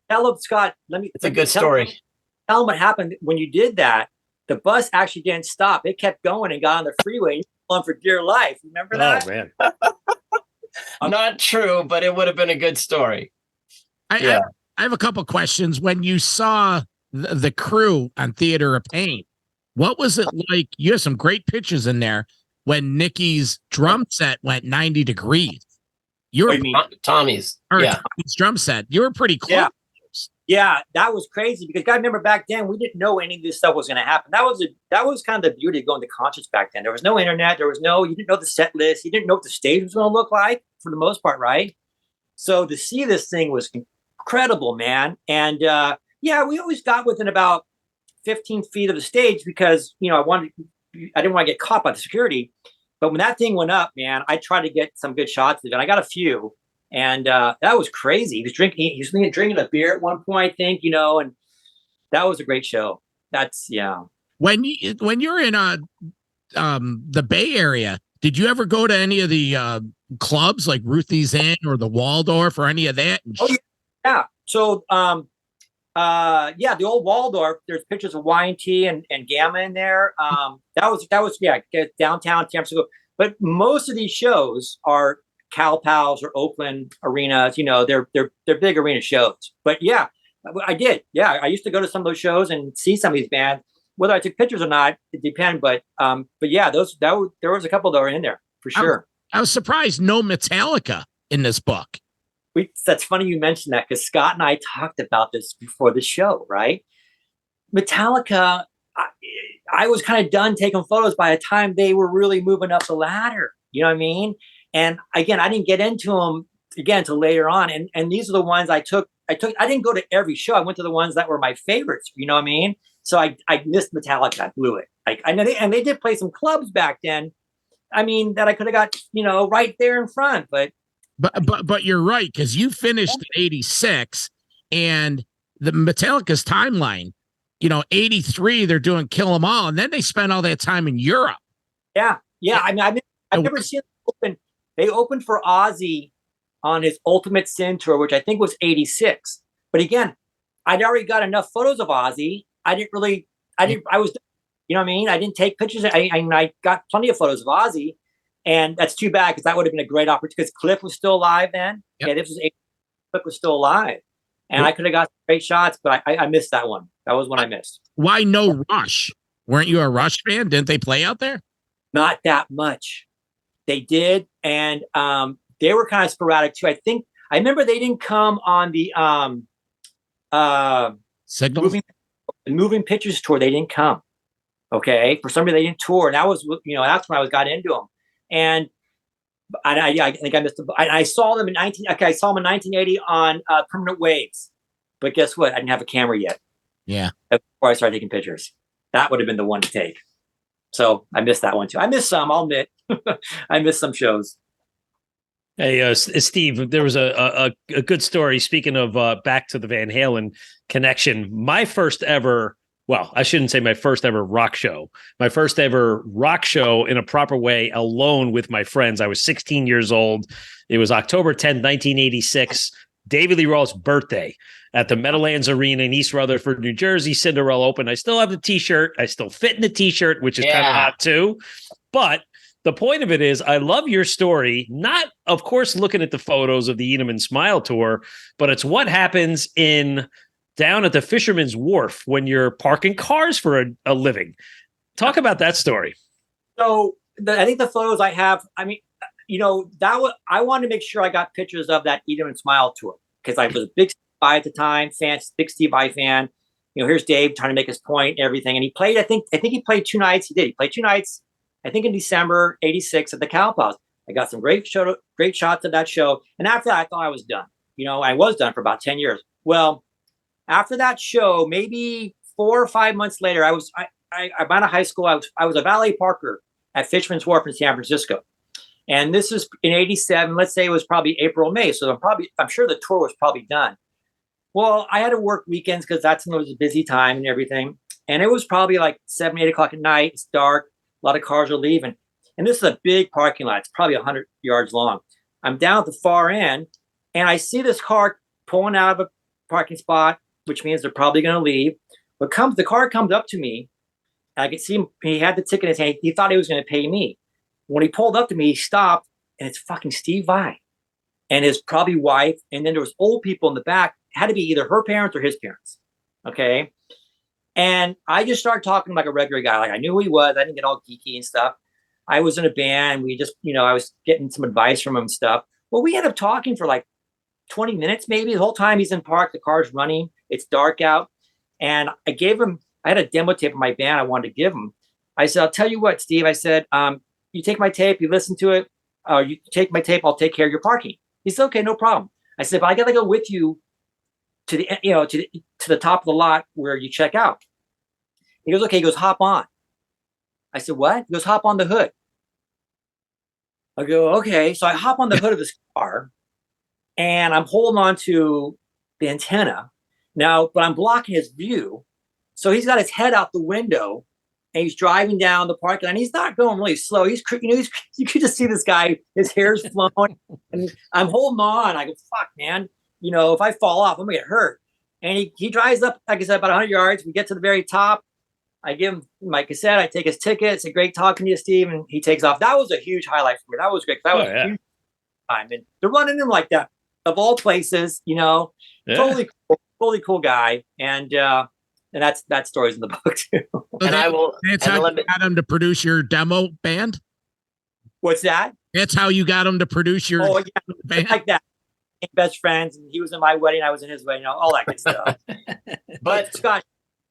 D: tell him, Scott.
B: It's a good story.
D: Tell him what happened when you did that. The bus actually didn't stop; it kept going and got on the freeway. You on for dear life. Remember that?
C: Oh man,
B: not true, but it would have been a good story.
A: I have a couple questions. When you saw the Crew on Theater of Pain, what was it like? You have some great pictures in there when Nikki's drum set went 90 degrees. You were
B: Tommy's
A: drum set. You were pretty close.
D: Yeah, that was crazy because I remember back then we didn't know any of this stuff was going to happen. That was kind of the beauty of going to concerts back then. There was no internet. You didn't know the set list. You didn't know what the stage was going to look like for the most part, right? So to see this thing was incredible, man. And we always got within about 15 feet of the stage because I didn't want to get caught by the security. But when that thing went up, man, I tried to get some good shots of it. And I got a few. And that was crazy. He was drinking a beer at one point, I think, and that was a great show. When
A: you're in the Bay Area, did you ever go to any of the clubs like Ruthie's Inn or the Waldorf or any of that?
D: Yeah. So, the old Waldorf, there's pictures of Y&T and Gamma in there. That was downtown San Francisco. But most of these shows are Cal Pals or Oakland arenas. They're big arena shows. But yeah, I did. Yeah, I used to go to some of those shows and see some of these bands. Whether I took pictures or not, it depends. But yeah, there was a couple that were in there for sure.
A: I was surprised no Metallica in this book.
D: That's funny you mentioned that because Scott and I talked about this before the show, right? Metallica, I was kind of done taking photos by the time they were really moving up the ladder. You know what I mean? And again, I didn't get into them again until later on. And these are the ones I took. I didn't go to every show. I went to the ones that were my favorites. You know what I mean? So I missed Metallica. I blew it. I know they did play some clubs back then. I mean, that I could have got, right there in front,
A: But you're right, because you finished in 86 and the Metallica's timeline, 83, they're doing Kill 'Em All, and then they spent all that time in Europe.
D: Yeah. I mean, I've never seen them open. They opened for Ozzy on his Ultimate Sin tour, which I think was 86. But again, I'd already got enough photos of Ozzy. I was, you know what I mean? I didn't take pictures. I got plenty of photos of Ozzy. And that's too bad because that would have been a great opportunity because Cliff was still alive then.
A: Yep.
D: Yeah, Cliff was still alive. And I could have got great shots, but I missed that one. That was one I missed.
A: Why no Rush? Weren't you a Rush fan? Didn't they play out there?
D: Not that much. They did. And they were kind of sporadic too. I remember they didn't come on the
A: Signals?
D: Moving Pictures tour. They didn't come. Okay. For some reason they didn't tour. And that was, that's when I got into them. And I think I missed. I saw them in 1980 on Permanent Waves, but guess what? I didn't have a camera yet.
A: Yeah.
D: Before I started taking pictures, that would have been the one to take. So I missed that one too. I missed some. I'll admit, I missed some shows.
C: Hey, Steve, there was a good story. Speaking of back to the Van Halen connection, my first ever. Well, I shouldn't say my first ever rock show. My first ever rock show in a proper way, alone with my friends. I was 16 years old. It was October 10th, 1986, David Lee Roth's birthday at the Meadowlands Arena in East Rutherford, New Jersey. Cinderella opened. I still have the T-shirt. I still fit in the T-shirt, which is kind of hot too. But the point of it is, I love your story. Not, of course, looking at the photos of the Eat 'Em and Smile tour, but it's what happens down at the Fisherman's Wharf when you're parking cars for a living. Talk about that story.
D: So I think the photos I have, I mean, I wanted to make sure I got pictures of that Eat 'Em and Smile tour because I was a big Steve Vai at the time, big Steve Vai fan. Here's Dave trying to make his point and everything. And he played, I think he played 2 nights. He did. He played 2 nights, I think in December, 86 at the Cowpals. I got some great shots of that show. And after that, I thought I was done. I was done for about 10 years. Well, after that show, maybe 4 or 5 months later, I'm out of high school. I was a valet parker at Fisherman's Wharf in San Francisco. And this is in 87. Let's say it was probably April, May. So I'm sure the tour was probably done. Well, I had to work weekends because that's when it was a busy time and everything. And it was probably like 7, 8 o'clock at night. It's dark. A lot of cars are leaving. And this is a big parking lot. It's probably 100 yards long. I'm down at the far end, and I see this car pulling out of a parking spot, which means they're probably going to leave. But the car comes up to me. I could see him. He had the ticket in his hand. He thought he was going to pay me. When he pulled up to me, he stopped, and it's fucking Steve Vai and his probably wife. And then there was old people in the back. It had to be either her parents or his parents. Okay. And I just started talking like a regular guy. Like I knew who he was. I didn't get all geeky and stuff. I was in a band. We just, I was getting some advice from him and stuff. Well, we ended up talking for like 20 minutes, maybe. The whole time he's in park, the car's running. It's dark out. And I had a demo tape of my band I wanted to give him. I said, I'll tell you what, Steve. I said, you take my tape, you listen to it. You take my tape, I'll take care of your parking. He said, okay, no problem. I said, but I got to go with you to the, to the top of the lot where you check out. He goes, okay. He goes, hop on. I said, what? He goes, hop on the hood. I go, okay. So I hop on the hood of this car and I'm holding on to the antenna now, but I'm blocking his view. So he's got his head out the window and he's driving down the parking lot and he's not going really slow. You could just see this guy, his hair's flowing and I'm holding on. I go, fuck, man. If I fall off, I'm gonna get hurt. And he drives up, like I said, about 100 yards. We get to the very top. I give him my cassette. I take his ticket. It's a great talking to you, Steve. And he takes off. That was a huge highlight for me. That was great. That was a huge time. And they're running him like that, of all places, totally cool guy. And that story's in the book too.
B: And I will.
A: That's how you got him to produce your demo band.
D: What's that?
A: That's how you got him to produce your band.
D: Like that. Best friends, and he was in my wedding. I was in his wedding. All that good stuff.
B: But
D: Scott.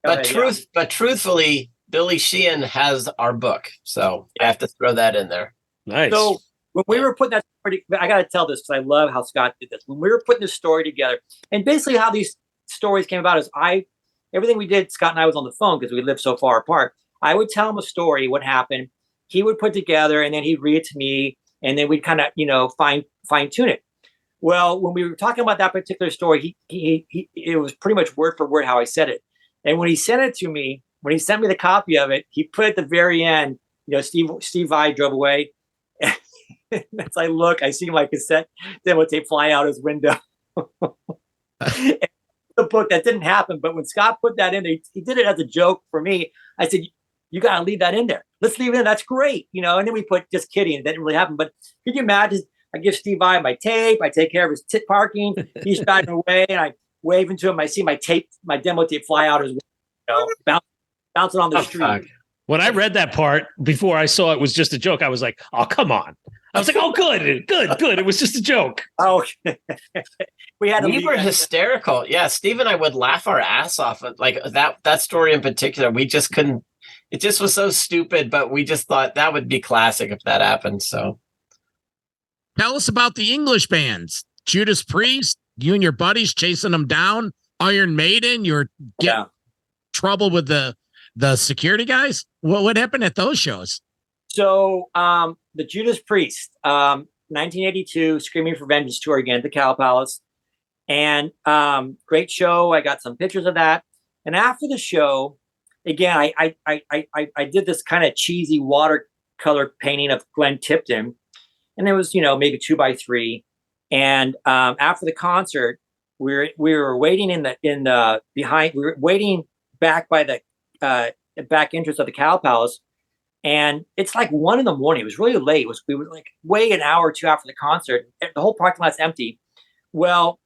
B: But truthfully, Billy Sheehan has our book, so I have to throw that in there.
C: Nice.
D: So when we were putting that story, I got to tell this because I love how Scott did this. When we were putting this story together, and basically how these stories came about is everything we did, Scott and I was on the phone because we lived so far apart. I would tell him a story, what happened. He would put together, and then he'd read it to me, and then we'd kind of fine tune it. Well, when we were talking about that particular story, it was pretty much word for word how I said it. And when he sent it to me, when he sent me the copy of it, he put at the very end, Steve Vai drove away. And as I look, I see my cassette demo tape fly out his window. The book, that didn't happen. But when Scott put that in there, he did it as a joke for me. I said, you got to leave that in there. Let's leave it in. That's great. And then we put, just kidding. It didn't really happen. But could you imagine? I give Steve Vai my tape. I take care of his parking. He's driving away, and I wave into him. I see my demo tape fly out his window, bouncing on the street.
B: Fuck.
C: When I read that part before I saw it was just a joke, I was like, "Oh, come on!" I was like, "Oh, good. It was just a joke."
D: Oh, we
B: were hysterical. Yeah, Steve and I would laugh our ass off at like that story in particular. We just couldn't. It just was so stupid, but we just thought that would be classic if that happened. So.
A: Tell us about the English bands. Judas Priest, you and your buddies chasing them down. Iron Maiden, you're getting trouble with the security guys. What happened at those shows?
D: So the Judas Priest, 1982, Screaming for Vengeance tour again at the Cow Palace. And great show. I got some pictures of that. And after the show, again, I did this kind of cheesy watercolor painting of Glenn Tipton. And it was, maybe 2x3. And after the concert, we were waiting we were waiting back by the back entrance of the Cow Palace. And it's like 1 a.m. It was really late. We were like way an hour or two after the concert. The whole parking lot's empty. Well,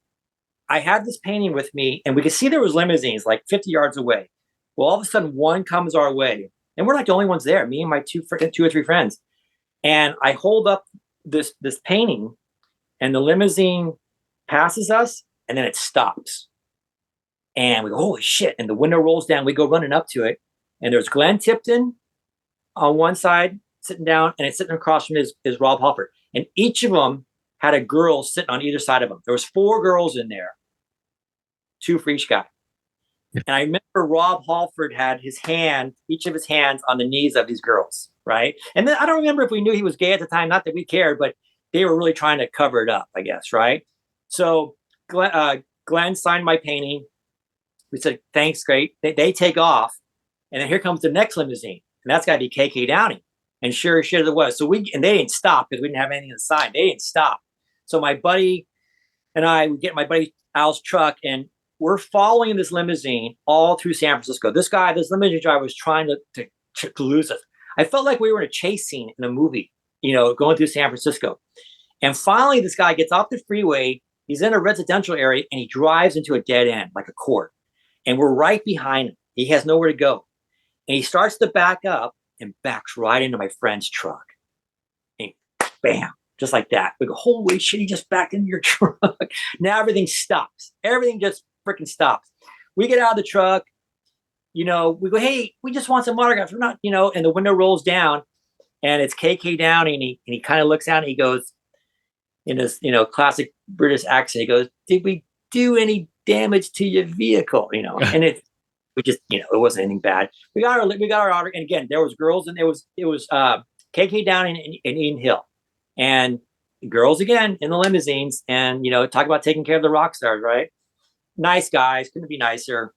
D: I had this painting with me, and we could see there was limousines like 50 yards away. Well, all of a sudden, one comes our way, and we're like the only ones there. Me and my two or three friends. And I hold up this painting, and the limousine passes us, and then it stops. And we go, holy shit. And the window rolls down. We go running up to it. And there's Glenn Tipton on one side sitting down, and it's sitting across from his Rob Halford. And each of them had a girl sitting on either side of them. There was 4 girls in there, 2 for each guy. And I remember Rob Halford had each of his hands on the knees of these girls, right? And then I don't remember if we knew he was gay at the time, not that we cared, but they were really trying to cover it up, I guess, right? So Glenn signed my painting. We said, thanks, great. They take off. And then here comes the next limousine. And that's got to be KK Downing. And sure as shit it was. So they didn't stop because we didn't have anything inside. They didn't stop. So my buddy and I would get my buddy Al's truck, and we're following this limousine all through San Francisco. This limousine driver was trying to lose us. I felt like we were in a chase scene in a movie, going through San Francisco. And finally, this guy gets off the freeway. He's in a residential area, and he drives into a dead end, like a court. And we're right behind him. He has nowhere to go. And he starts to back up and backs right into my friend's truck. And bam, just like that. We go, holy shit, he just backed into your truck. Now everything stops. Everything just freaking stops. We get out of the truck. We go, hey, we just want some autographs. We're not, and the window rolls down, and it's KK Downing, and he kind of looks out and he goes, in his, classic British accent, he goes, did we do any damage to your vehicle? And it wasn't anything bad. We got our autograph, and again, there was girls, and it was KK Downing and Ian Hill, and girls again in the limousines, and talk about taking care of the rock stars, right? Nice guys, couldn't be nicer.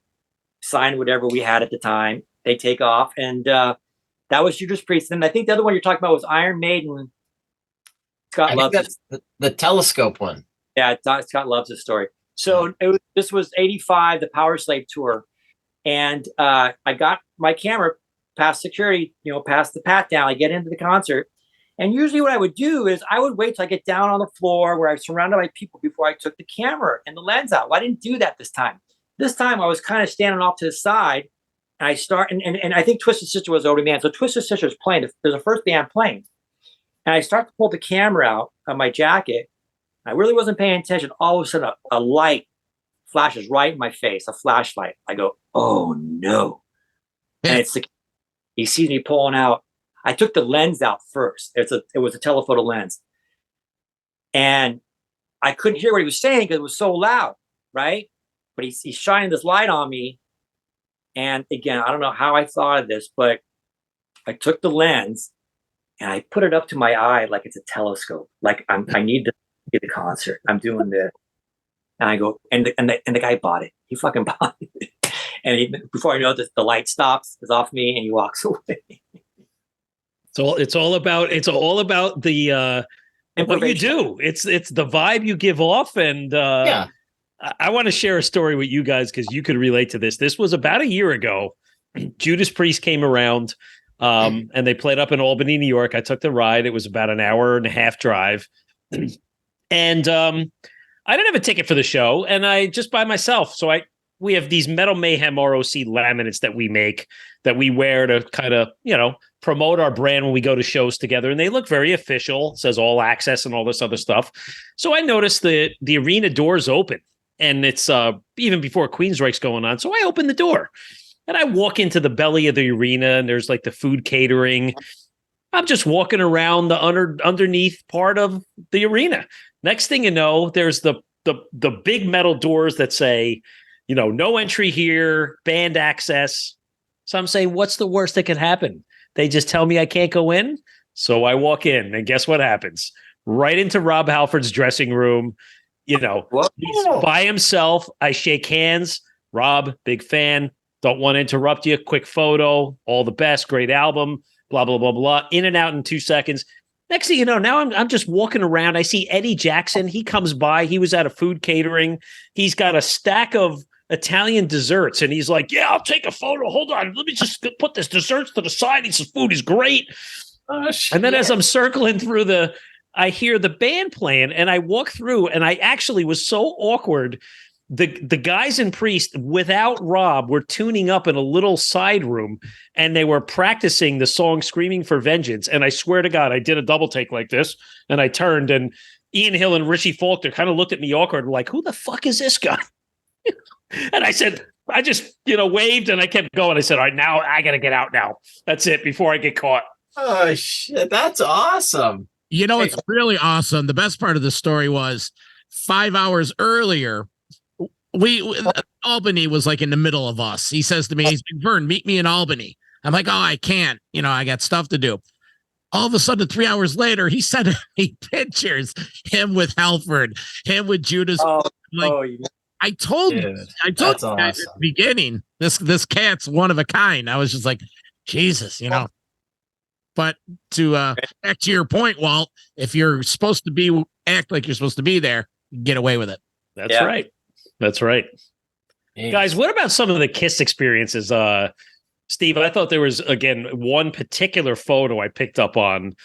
D: Signed whatever we had at the time. They take off, and that was Judas Priest. And I think the other one you're talking about was Iron Maiden. Scott loves
B: the telescope one.
D: Yeah, Scott loves this story. So this was 85, the Power Slave tour. And I got my camera past security, past the pat down. I get into the concert. And usually what I would do is I would wait till I get down on the floor where I was surrounded by people before I took the camera and the lens out. Well, I didn't do that this time. This time I was kind of standing off to the side. And I start, and I think Twisted Sister was already man. So Twisted Sister was playing. There's a first band playing. And I start to pull the camera out of my jacket. I really wasn't paying attention. All of a sudden, a light flashes right in my face, a flashlight. I go, oh no. And he sees me pulling out. I took the lens out first. It was a telephoto lens. And I couldn't hear what he was saying because it was so loud, right? But he's shining this light on me. And again, I don't know how I thought of this, but I took the lens and I put it up to my eye like it's a telescope. Like I need to get the concert. I'm doing this. And I go, and the guy bought it. He fucking bought it. And before I know it, the light stops, is off me, and he walks away.
C: It's all about the what you do. It's the vibe you give off, and yeah. I want to share a story with you guys because you could relate to this. This was about a year ago. Judas Priest came around, and they played up in Albany, New York. I took the ride. It was about an hour and a half drive, and I didn't have a ticket for the show, and I just by myself. So we have these Metal Mayhem ROC laminates that we make that we wear to kind of, promote our brand when we go to shows together. And they look very official. It says all access and all this other stuff. So I noticed the arena doors open, and it's even before Queensryche's going on. So I open the door and I walk into the belly of the arena, and there's like the food catering. I'm just walking around the underneath part of the arena. Next thing you know, there's the big metal doors that say, no entry here, band access. So I'm saying, what's the worst that could happen? They just tell me I can't go in. So I walk in, and guess what happens? Right into Rob Halford's dressing room. He's by himself. I shake hands. Rob, big fan. Don't want to interrupt you. Quick photo. All the best. Great album. Blah, blah, blah, blah. In and out in 2 seconds. Next thing you know, now I'm just walking around. I see Eddie Jackson. He comes by. He was at a food catering. He's got a stack of Italian desserts, and he's like, yeah, I'll take a photo. Hold on. Let me just put this desserts to the side. He says, food is great. And then as I'm circling through I hear the band playing, and I walk through, and I actually was so awkward. The guys in Priest, without Rob, were tuning up in a little side room, and they were practicing the song Screaming for Vengeance. And I swear to God, I did a double take like this, and I turned, and Ian Hill and Richie Faulkner kind of looked at me awkward, like, who the fuck is this guy? And I said, I just, waved, and I kept going. I said, all right, now I got to get out now. That's it before I get caught.
B: Oh, shit. That's awesome.
A: It's really awesome. The best part of the story was 5 hours earlier, Albany was like in the middle of us. He says to me, he's like, Vern, meet me in Albany. I'm like, oh, I can't. I got stuff to do. All of a sudden, 3 hours later, he sent me pictures, him with Halford, him with Judas. I told you guys
B: awesome.
A: At the beginning, this cat's one of a kind. I was just like, Jesus, But to back to your point, Walt, if you're supposed to act like you're supposed to be there, get away with it.
C: That's right. That's right.
B: Jeez.
C: Guys, what about some of the Kiss experiences? Steve, I thought there was, again, one particular photo I picked up on.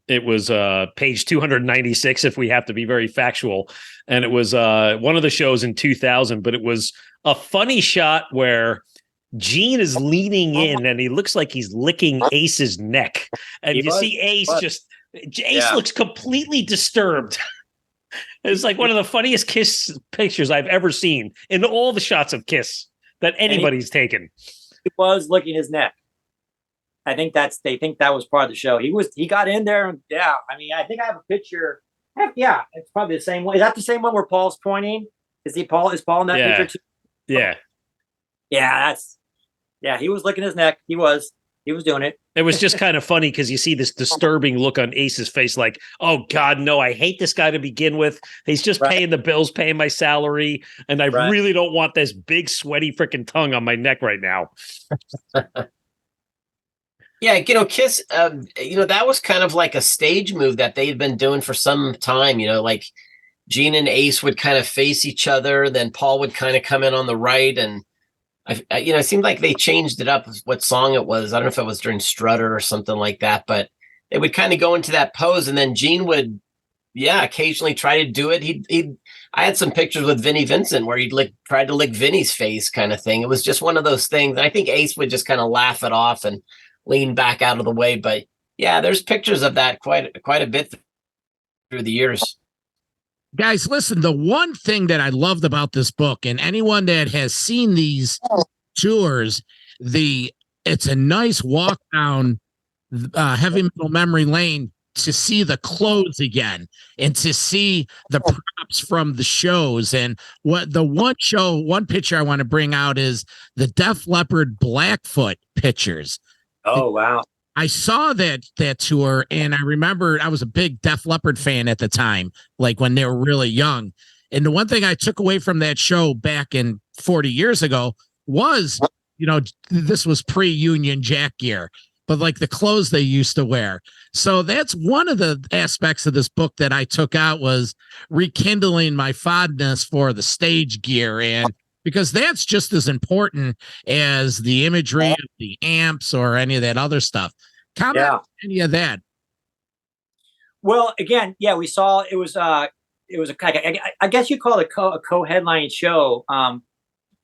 C: It was page 296, if we have to be very factual. And it was one of the shows in 2000, but it was a funny shot where Gene is leaning in and he looks like he's licking Ace's neck. And you see Ace looks completely disturbed. It's like one of the funniest Kiss pictures I've ever seen in all the shots of Kiss that anybody's taken.
D: He was licking his neck. I think they think that was part of the show. He got in there and I mean, I think I have a picture. Yeah, it's probably the same one. Is that the same one where Paul's pointing? Is Paul in that picture too?
C: Yeah.
D: Yeah, he was licking his neck. He was doing it.
C: It was just kind of funny because you see this disturbing look on Ace's face, like, oh God, no, I hate this guy to begin with. He's just paying the bills, paying my salary, and I really don't want this big sweaty freaking tongue on my neck right now.
B: Yeah, Kiss, that was kind of like a stage move that they'd been doing for some time, like Gene and Ace would kind of face each other, then Paul would kind of come in on the right, and it seemed like they changed it up what song it was. I don't know if it was during Strutter or something like that, but they would kind of go into that pose, and then Gene would, occasionally try to do it. I had some pictures with Vinnie Vincent where he'd tried to lick Vinnie's face kind of thing. It was just one of those things. And I think Ace would just kind of laugh it off and lean back out of the way. But yeah, there's pictures of that quite a bit through the years.
A: Guys, listen, the one thing that I loved about this book, and anyone that has seen these tours, it's a nice walk down heavy metal memory lane to see the clothes again and to see the props from the shows. And what the one picture I want to bring out is the Def Leppard Blackfoot pictures.
D: Oh, wow.
A: I saw that tour, and I remember I was a big Def Leppard fan at the time, like when they were really young. And the one thing I took away from that show back in 40 years ago was, this was pre-Union Jack gear, but like the clothes they used to wear. So that's one of the aspects of this book that I took out, was rekindling my fondness for the stage gear, and because that's just as important as the imagery of the amps or any of that other stuff. Comment on any of that.
D: Well, again, we saw it was I guess you call it a co-headline show.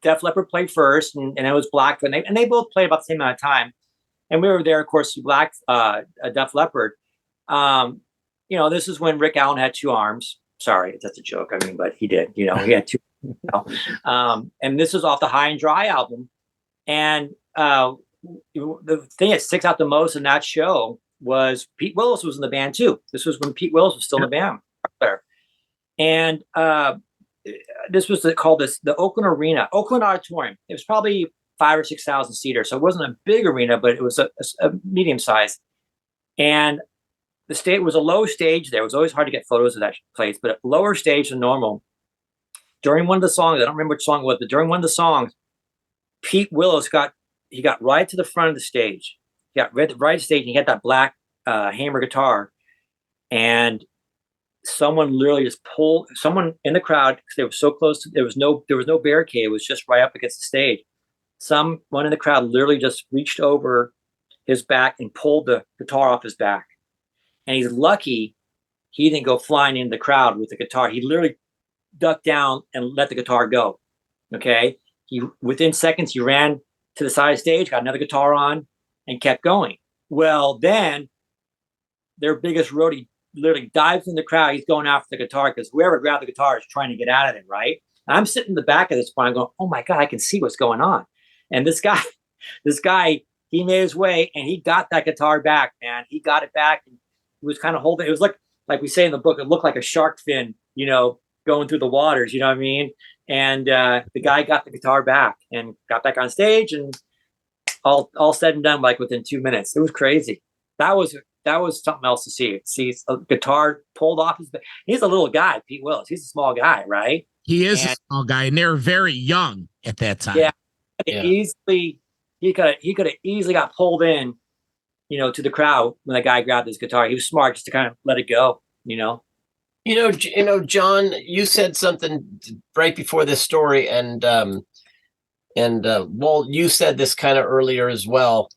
D: Def Leppard played first, and it was Blackfoot, and they both played about the same amount of time. And we were there, of course, Def Leppard. This is when Rick Allen had two arms. Sorry, that's a joke. I mean, but he did. He had two. And this was off the High and Dry album. And the thing that sticks out the most in that show was Pete Willis was in the band too. This was when Pete Willis was still in the band. And this was called the Oakland Auditorium. It was probably 5,000 or 6,000 seater. So it wasn't a big arena, but it was a medium size. And the stage was a low stage there. It was always hard to get photos of that place, but a lower stage than normal. During one of the songs, I don't remember which song it was, but during one of the songs, Pete Willis got right to the front of the stage. He got right to the stage, and he had that black hammer guitar. And someone literally just pulled someone in the crowd, because they were so close to, there was no barricade. It was just right up against the stage. Someone in the crowd literally just reached over his back and pulled the guitar off his back. And he's lucky he didn't go flying into the crowd with the guitar. He literally ducked down and let the guitar go. Okay. Within seconds, he ran to the side of the stage, got another guitar on, and kept going. Well, then their biggest roadie literally dives in the crowd. He's going after the guitar because whoever grabbed the guitar is trying to get out of it, right? And I'm sitting in the back of this point. I'm going, oh my God, I can see what's going on. And this guy, he made his way and he got that guitar back, man. He got it back, and he was kind of holding it. It was like we say in the book, it looked like a shark fin, going through the waters, you know what I mean? And the guy got the guitar back and got back on stage, and all said and done, like within 2 minutes. It was crazy. That was something else to see. See a guitar pulled off his back. He's a little guy, Pete Willis. He's a small guy, right?
A: He is a small guy, and they were very young at that time.
D: Yeah. He could have easily got pulled in, to the crowd when the guy grabbed his guitar. He was smart just to kind of let it go,
B: John, you said something right before this story, and Walt, you said this kind of earlier as well.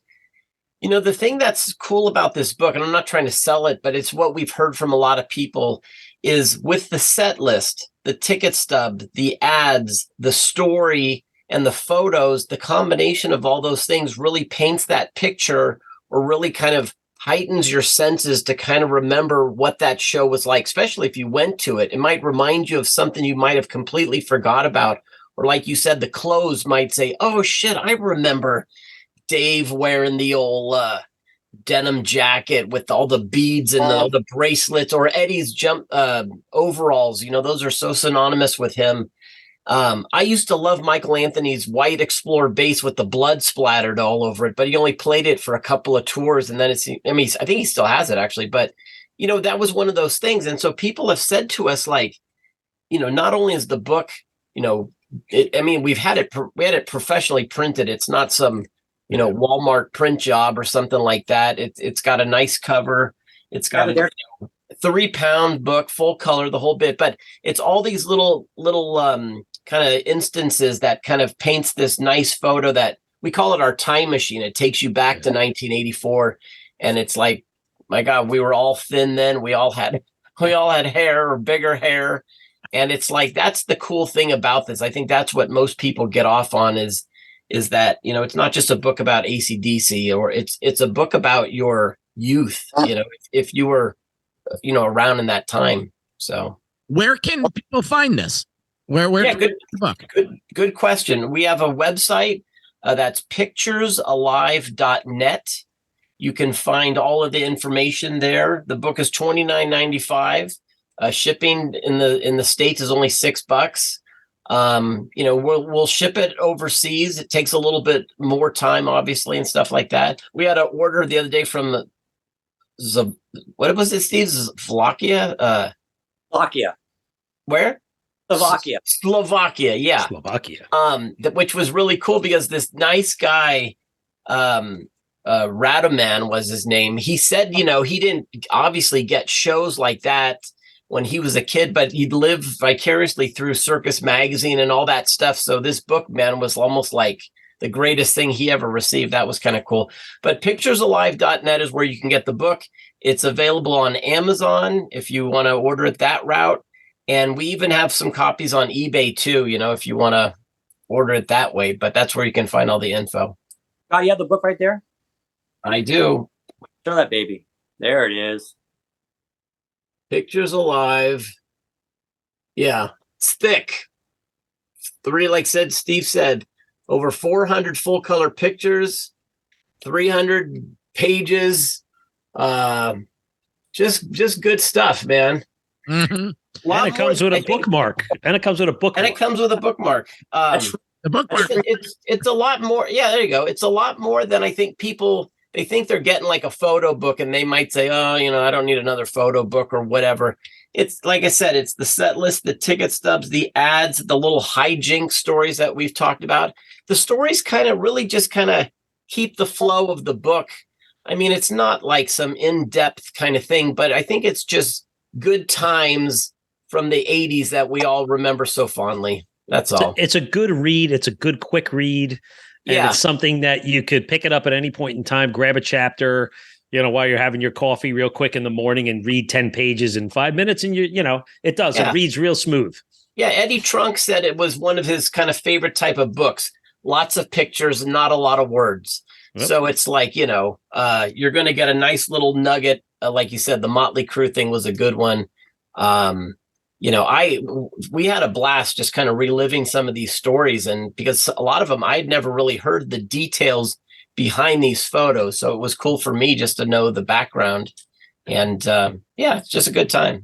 B: The thing that's cool about this book, and I'm not trying to sell it, but it's what we've heard from a lot of people, is with the set list, the ticket stub, the ads, the story, and the photos, the combination of all those things really paints that picture, or really kind of heightens your senses to kind of remember what that show was like, especially if you went to it. It might remind you of something you might have completely forgot about. Or like you said, the clothes might say, oh, shit, I remember Dave wearing the old denim jacket with all the beads and all the bracelets, or Eddie's overalls. Those are so synonymous with him. I used to love Michael Anthony's white Explorer bass with the blood splattered all over it, but he only played it for a couple of tours, and then I think he still has it actually, but that was one of those things. And so people have said to us, like, not only is the book, we had it professionally printed. It's not some, Walmart print job or something like that. It's got a nice cover. It's got a 3-pound book, full color, the whole bit, but it's all these little kind of instances that kind of paints this nice photo that we call it our time machine. It takes you back to 1984, and it's like, my God, we were all thin then. We all had hair or bigger hair, and it's like, that's the cool thing about this. I think that's what most people get off on is that it's not just a book about AC/DC, or it's a book about your youth. If you were around in that time. So
A: where can people find this? Where
B: yeah, good question. We have a website that's picturesalive.net. You can find all of the information there. The book is $29.95. Shipping in the States is only $6. We'll ship it overseas. It takes a little bit more time, obviously, and stuff like that. We had an order the other day from what was it, Steve? Slovakia?
D: Slovakia.
B: Where? Slovakia, yeah.
C: Slovakia.
B: Which was really cool because this nice guy, Radoman was his name. He said, he didn't obviously get shows like that when he was a kid, but he'd live vicariously through Circus Magazine and all that stuff. So this book, man, was almost like the greatest thing he ever received. That was kind of cool. But picturesalive.net is where you can get the book. It's available on Amazon if you want to order it that route. And we even have some copies on eBay too, if you want to order it that way. But that's where you can find all the info.
D: Oh, you have the book right there?
B: I do.
D: Show that baby. There it is.
B: Pictures Alive. Yeah, it's thick. Like Steve said, over 400 full color pictures, 300 pages. Just good stuff, man.
A: Mm-hmm.
C: And it comes with a bookmark.
A: The bookmark.
B: It's a lot more. Yeah, there you go. It's a lot more than I think people. They think they're getting like a photo book, and they might say, "Oh, I don't need another photo book or whatever." It's like I said, it's the set list, the ticket stubs, the ads, the little hijink stories that we've talked about. The stories kind of keep the flow of the book. I mean, it's not like some in-depth kind of thing, but I think it's just good times from the 80s that we all remember so fondly. That's all.
C: It's a good read. It's a good quick read. And it's something that you could pick it up at any point in time, grab a chapter, while you're having your coffee real quick in the morning and read 10 pages in 5 minutes. And it does. Yeah. It reads real smooth.
B: Yeah. Eddie Trunk said it was one of his kind of favorite type of books. Lots of pictures, not a lot of words. Yep. So it's like, you're going to get a nice little nugget. Like you said, the Motley Crue thing was a good one. We had a blast just kind of reliving some of these stories, and because a lot of them I'd never really heard the details behind these photos, so it was cool for me just to know the background. And it's just a good time.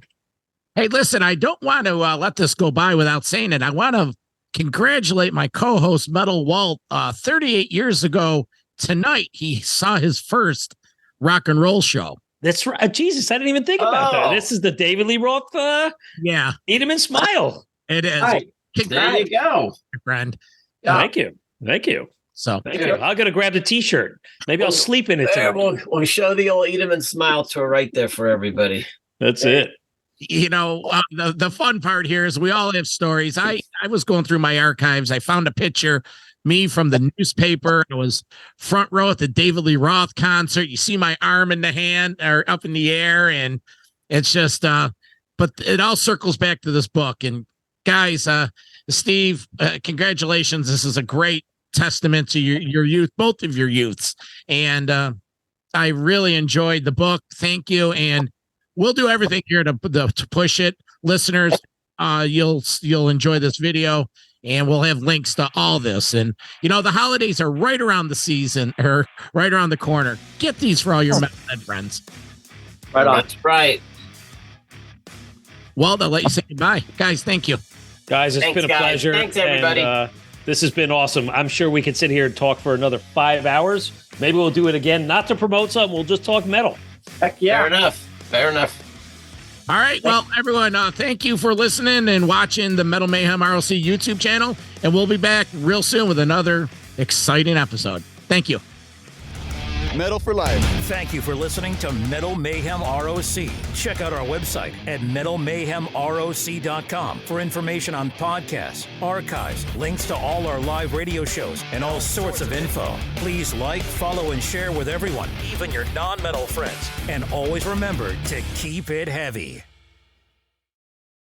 A: Hey, listen, I don't want to let this go by without saying it. I want to congratulate my co-host Metal Walt. 38 years ago tonight, he saw his first rock and roll show.
C: That's right. Jesus, I didn't even think about that. This is the David Lee Roth.
A: Yeah.
C: Eat him and smile.
A: It is.
B: Right. There you go,
A: friend.
C: Thank you.
A: So
B: Thank you.
C: I'm gonna grab the T-shirt. Maybe I'll sleep in it
B: There,
C: tonight.
B: we'll show the old Eat 'em and Smile tour right there for everybody.
C: That's it.
A: you know, the fun part here is we all have stories. I was going through my archives. I found a picture, me from the newspaper. I was front row at the David Lee Roth concert. You see my arm in the hand or up in the air, and it's just but it all circles back to this book. And guys, Steve, congratulations. This is a great testament to your youth, both of your youths. And I really enjoyed the book. Thank you. And we'll do everything here to push it. Listeners, you'll enjoy this video, and we'll have links to all this. And you know, the holidays are right around the season, or right around the corner. Get these for all your metalhead friends.
D: Right on.
B: That's right.
A: Well, they'll let you say goodbye. Guys, thank you.
C: Guys, it's
B: Thanks,
C: been a
B: guys.
C: pleasure.
B: Thanks, everybody.
C: And, this has been awesome. I'm sure we could sit here and talk for another 5 hours. Maybe we'll do it again, not to promote something. We'll just talk metal.
D: Heck yeah.
B: Fair enough. Fair enough.
A: All right. Well, everyone, thank you for listening and watching the Metal Mayhem ROC YouTube channel. And we'll be back real soon with another exciting episode. Thank you.
E: Metal for life.
F: Thank you for listening to Metal Mayhem ROC. Check out our website at metalmayhemroc.com for information on podcasts, archives, links to all our live radio shows, and all sorts of info. Please like, follow, and share with everyone, even your non-metal friends. And always remember to keep it heavy.